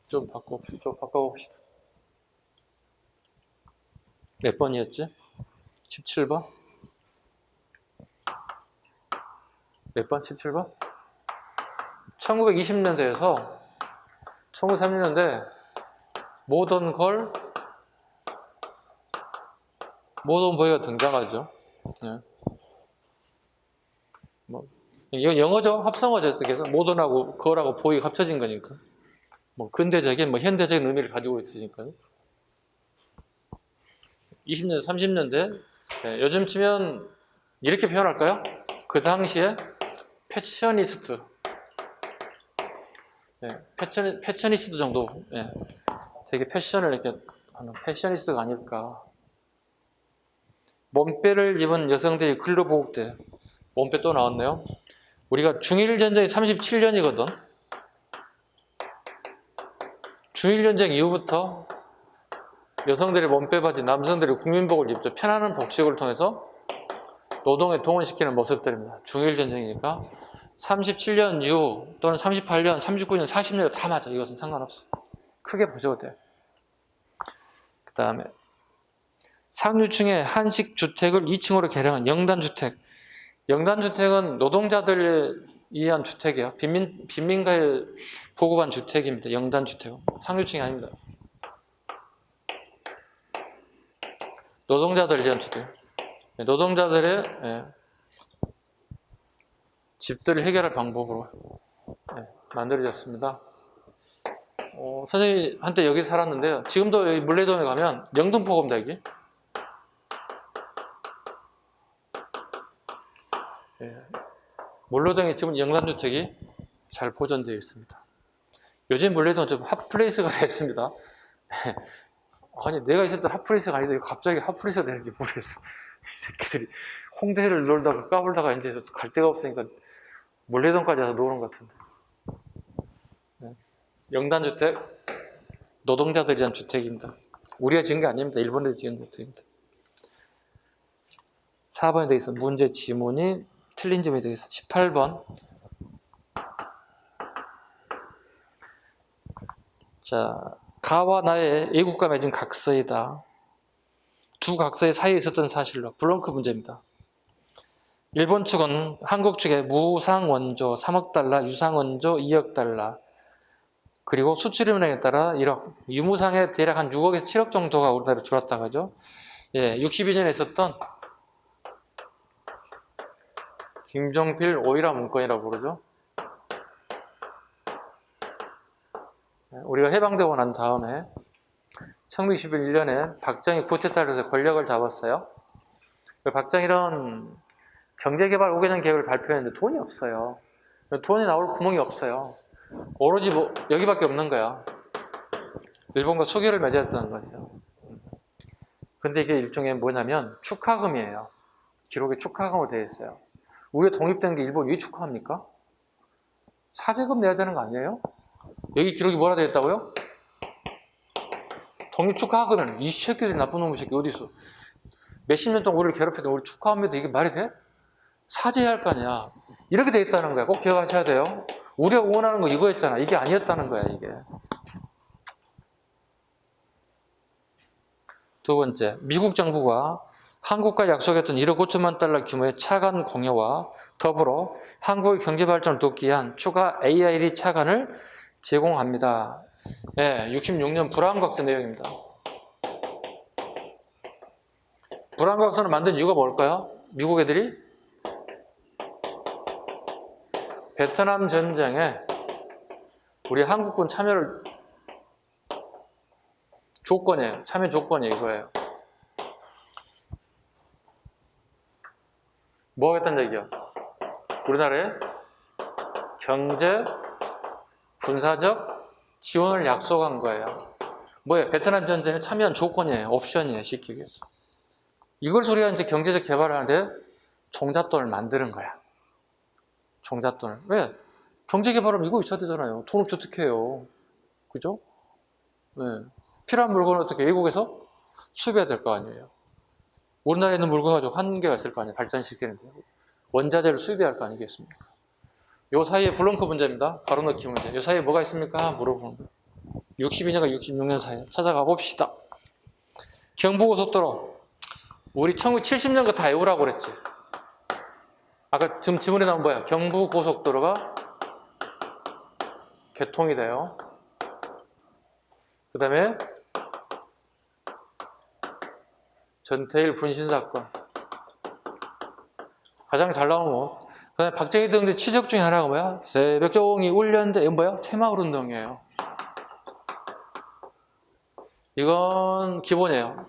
좀 바꿔봅시다. 몇 번이었지? 17번? 몇 번? 17번? 1920년대에서 1930년대 모던 걸 모던 보이가 등장하죠. 네. 이건 영어죠. 합성어죠. 그래서 모던하고 걸하고 보이가 합쳐진 거니까. 근대적인, 현대적인 의미를 가지고 있으니까요. 20년대, 30년대. 네, 요즘 치면 이렇게 표현할까요? 그 당시에 패셔니스트. 네, 패셔니스트 정도. 네, 되게 패션을 이렇게 하는 패셔니스트가 아닐까. 몸빼를 입은 여성들이 글로 보급돼. 몸빼 또 나왔네요. 우리가 중일전쟁이 37년이거든. 중일전쟁 이후부터 여성들이 몸빼 바지, 남성들이 국민복을 입죠. 편안한 복식을 통해서 노동에 동원시키는 모습들입니다. 중일전쟁이니까 37년 이후 또는 38년, 39년, 40년 다 맞아. 이것은 상관없어. 크게 보셔도 돼. 그 다음에 상류층의 한식 주택을 2층으로 개량한 영단주택. 영단주택은 노동자들을 위한 주택이에요. 빈민가에 보급한 주택입니다. 영단주택은. 상류층이 아닙니다. 노동자들을 위한 주택. 노동자들의 집들을 해결할 방법으로 만들어졌습니다. 선생님이 한때 여기 살았는데요. 지금도 여기 물레동에 가면 영등포검대기 물레동에 지금 영단주택이 잘 보존되어 있습니다. 요즘 물레동은 좀 핫플레이스가 됐습니다. 아니 내가 있을 때 핫플레이스가 아니죠. 갑자기 핫플레이스가 되는지 모르겠어. 이 새끼들이 홍대를 놀다가 까불다가 이제 갈 데가 없으니까 물레동까지 와서 노는 것 같은데. 영단주택 노동자들을 위한 주택입니다. 우리가 지은 게 아닙니다. 일본에서 지은 주택입니다. 4번에 되어 있어. 문제 지문이 틀린 점이 되겠어. 18번. 자, 가와 나의 애국가 맺은 각서이다. 두 각서의 사이에 있었던 사실로 블렁크 문제입니다. 일본 측은 한국 측에 무상 원조 3억 달러, 유상 원조 2억 달러, 그리고 수출입은행에 따라 1억, 유무상에 대략 한 6억에서 7억 정도가 우리나라로 들어왔다고 하죠. 62년에 있었던 김종필 오이라 문건이라고 부르죠. 우리가 해방되고 난 다음에 1921년에 박정희 쿠데타를 해서 권력을 잡았어요. 박정희는 경제개발 5개년 계획을 발표했는데 돈이 없어요. 돈이 나올 구멍이 없어요. 오로지 여기밖에 없는 거야. 일본과 수교를 맺었다는 거죠. 근데 이게 일종의 뭐냐면 축하금이에요. 기록에 축하금으로 되어 있어요. 우리가 독립된 게 일본이 왜 축하합니까? 사죄금 내야 되는 거 아니에요? 여기 기록이 뭐라 되어 있다고요? 독립 축하하면 이 새끼들이 나쁜 놈의 새끼 어디 있어? 몇십 년 동안 우리를 괴롭혀도 우리 축하합니다. 이게 말이 돼? 사죄해야 할 거 아니야. 이렇게 돼 있다는 거야. 꼭 기억하셔야 돼요. 우리가 원하는 거 이거였잖아. 이게 아니었다는 거야, 이게. 두 번째, 미국 정부가 한국과 약속했던 1억 5천만 달러 규모의 차관 공여와 더불어 한국의 경제 발전을 돕기 위한 추가 AID 차관을 제공합니다. 예, 66년 불안각서 내용입니다. 불안각서를 만든 이유가 뭘까요? 미국 애들이 베트남 전쟁에 우리 한국군 참여를 조건이에요. 참여 조건이 이거예요. 뭐 하겠다는 얘기야? 우리나라에 경제, 군사적 지원을 약속한 거예요. 뭐예요? 베트남 전쟁에 참여한 조건이에요. 옵션이에요. 쉽게 얘기해서. 이걸 우리가 이제 경제적 개발을 하는데 종잣돈을 만드는 거야. 종잣돈을. 왜? 경제 개발하면 이거 있어야 되잖아요. 돈 없이 어떻게 해요? 그죠? 네. 필요한 물건을 어떻게 외국에서 수입해야 될 거 아니에요. 우리나라에 있는 물건 가지고 한계가 있을 거 아니에요. 발전시키는데. 원자재를 수입해야 할 거 아니겠습니까? 요 사이에 블렁크 문제입니다. 가로넣기 문제. 요 사이에 뭐가 있습니까? 물어보는 거예요. 62년과 66년 사이에 찾아가 봅시다. 경부고속도로. 우리 1970년가 다 외우라고 그랬지. 아까 지금 지문에 나온 뭐야? 경부고속도로가 개통이 돼요. 그 다음에 전태일 분신사건. 가장 잘 나오는 거. 그 다음에 박정희 등지 치적 중에 하나가 뭐야? 새벽종이 울렸는데 이건 뭐야? 새마을운동이에요. 이건 기본이에요.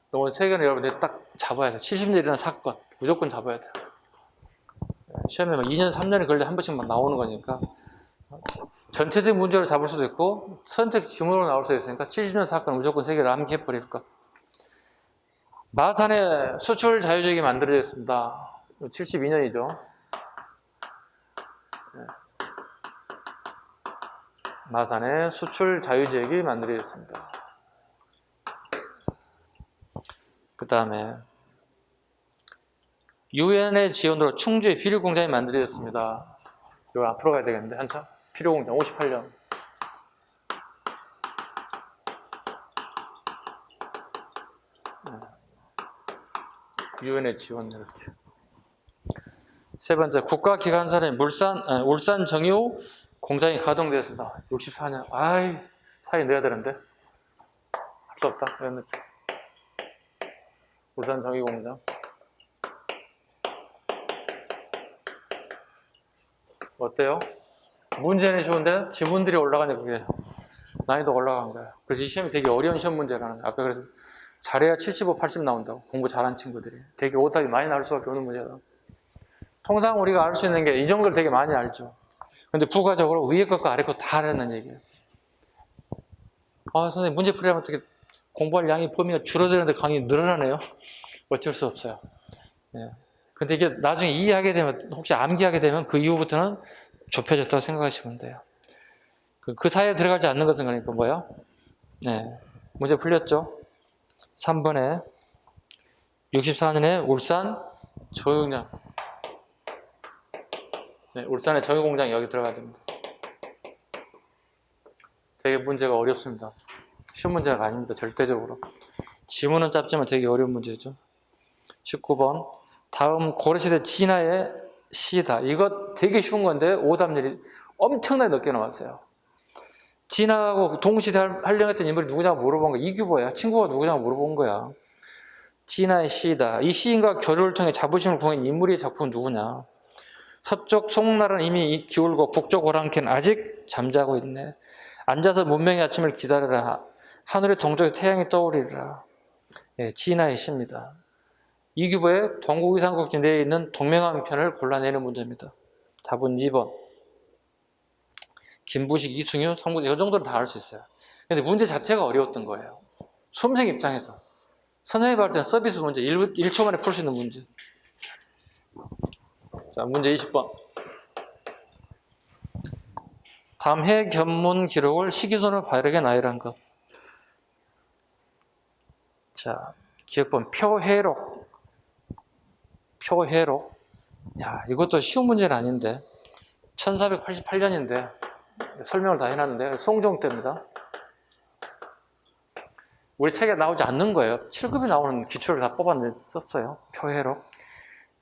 이건 세계는 여러분들 딱 잡아야 돼. 70년에 일어난 사건. 무조건 잡아야 돼. 시험에 막 2년, 3년이 걸려 한 번씩만 나오는 거니까. 전체적 문제로 잡을 수도 있고 선택 지문으로 나올 수도 있으니까 70년 사건은 무조건 세계를 암기해버릴 것. 마산의 수출 자유지역이 만들어졌습니다. 72년이죠. 마산의 수출 자유지역이 만들어졌습니다. 그 다음에 유엔의 지원으로 충주에 비료공장이 만들어졌습니다. 이거 앞으로 가야 되겠는데 한참? 비료공장 58년. 유엔의 지원 이렇게. 세 번째, 국가기관사의 울산 정유 공장이 가동되었습니다. 64년. 아이, 사이 내야 되는데. 할 수 없다. 울산 정유 공장. 어때요? 문제는 쉬운데 지문들이 올라가니까 그게 난이도가 올라간 거야. 그래서 이 시험이 되게 어려운 시험 문제라는 거야. 아까 그래서 잘해야 75, 80 나온다고. 공부 잘한 친구들이. 되게 오답이 많이 나올 수밖에 없는 문제다. 통상 우리가 알 수 있는 게 이 정도를 되게 많이 알죠. 근데 부가적으로 위에 것과 아래 것 다 알았는 얘기예요. 아, 선생님 문제 풀이하면 어떻게 공부할 양이 범위가 줄어드는데 강의 늘어나네요. 어쩔 수 없어요. 예. 근데 이게 나중에 이해하게 되면, 혹시 암기하게 되면 그 이후부터는 좁혀졌다고 생각하시면 돼요. 그 사이에 들어가지 않는 것은 그러니까 뭐예요? 네. 문제 풀렸죠? 3번에 64년에 울산 정유공장. 네, 울산의 정유공장이 여기 들어가야 됩니다. 되게 문제가 어렵습니다. 쉬운 문제가 아닙니다. 절대적으로. 지문은 짧지만 되게 어려운 문제죠. 19번. 다음 고려시대 진화의 시다. 이거 되게 쉬운 건데 오답률이 엄청나게 높게 나왔어요. 진화하고 동시대 활용했던 인물이 누구냐고 물어본 거야. 이규보야. 친구가 누구냐고 물어본 거야. 진화의 시다. 이 시인과 교류를 통해 자부심을 구한 인물의 작품은 누구냐. 서쪽 송나라는 이미 기울고 북쪽 오랑캐는 아직 잠자고 있네. 앉아서 문명의 아침을 기다려라. 하늘의 동쪽에 태양이 떠오르리라. 예, 진화의 시입니다. 이규보의 동국이 삼국지 내에 있는 동명한 편을 골라내는 문제입니다. 답은 2번. 김부식, 이승유, 삼국지 이 정도는 다 알 수 있어요. 근데 문제 자체가 어려웠던 거예요. 수험생 입장에서. 선생님이 할 때는 서비스 문제 1초 만에 풀 수 있는 문제. 자, 문제 20번. 다음 해 견문 기록을 식이손으로 바르게 나열한 것. 자, 기억본 표해록. 표해록. 야, 이것도 쉬운 문제는 아닌데. 1488년인데 설명을 다 해놨는데 송종 때입니다. 우리 책에 나오지 않는 거예요. 7급에 나오는 기초를 다 뽑아냈었어요. 표해록.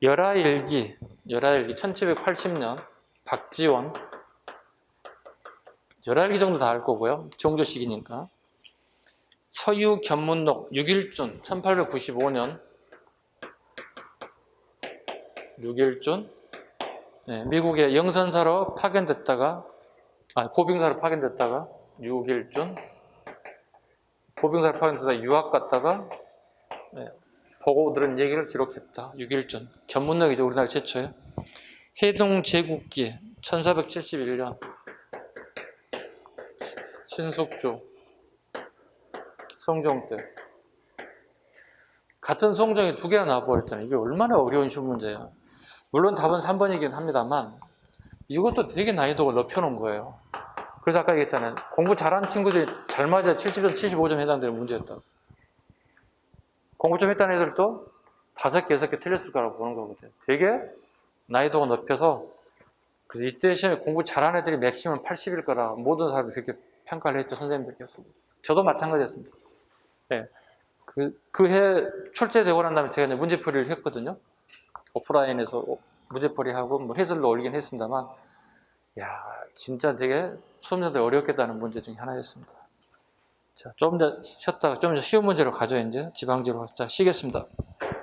열하일기 1780년 박지원. 열하일기 정도 다 알 거고요. 종조식이니까. 서유 견문록 6일준 1895년 6일준. 네, 미국의 영선사로 파견됐다가 보빙사로 파견됐다가 6일준. 보빙사로 파견됐다가 유학 갔다가 네, 보고 들은 얘기를 기록했다. 6일준. 견문록이죠. 우리나라 최초에. 해동 제국기 1471년 신숙주 송종 때. 같은 송종이 두 개나 나와버렸잖아요. 이게 얼마나 어려운 쉬운 문제예요. 물론 답은 3번이긴 합니다만 이것도 되게 난이도가 높여놓은 거예요. 그래서 아까 얘기했잖아요. 공부 잘하는 친구들이 잘 맞아야 70점, 75점 해당되는 문제였다고. 공부 좀 했다는 애들도 5개, 6개 틀렸을 거라고 보는 거거든요. 되게 난이도가 높여서 그래서 이때 시험에 공부 잘하는 애들이 맥시멈 80일 거라 모든 사람이 그렇게 평가를 했죠. 선생님들께서. 저도 마찬가지였습니다. 네. 그 해 출제되고 난 다음에 제가 이제 문제풀이를 했거든요. 오프라인에서 문제풀이하고 뭐 해설도 올리긴 했습니다만, 야, 진짜 되게 수험자들 어렵겠다는 문제 중에 하나였습니다. 자, 좀 더 쉬었다가 좀 더 쉬운 문제로 가죠. 이제 지방지로. 자, 쉬겠습니다.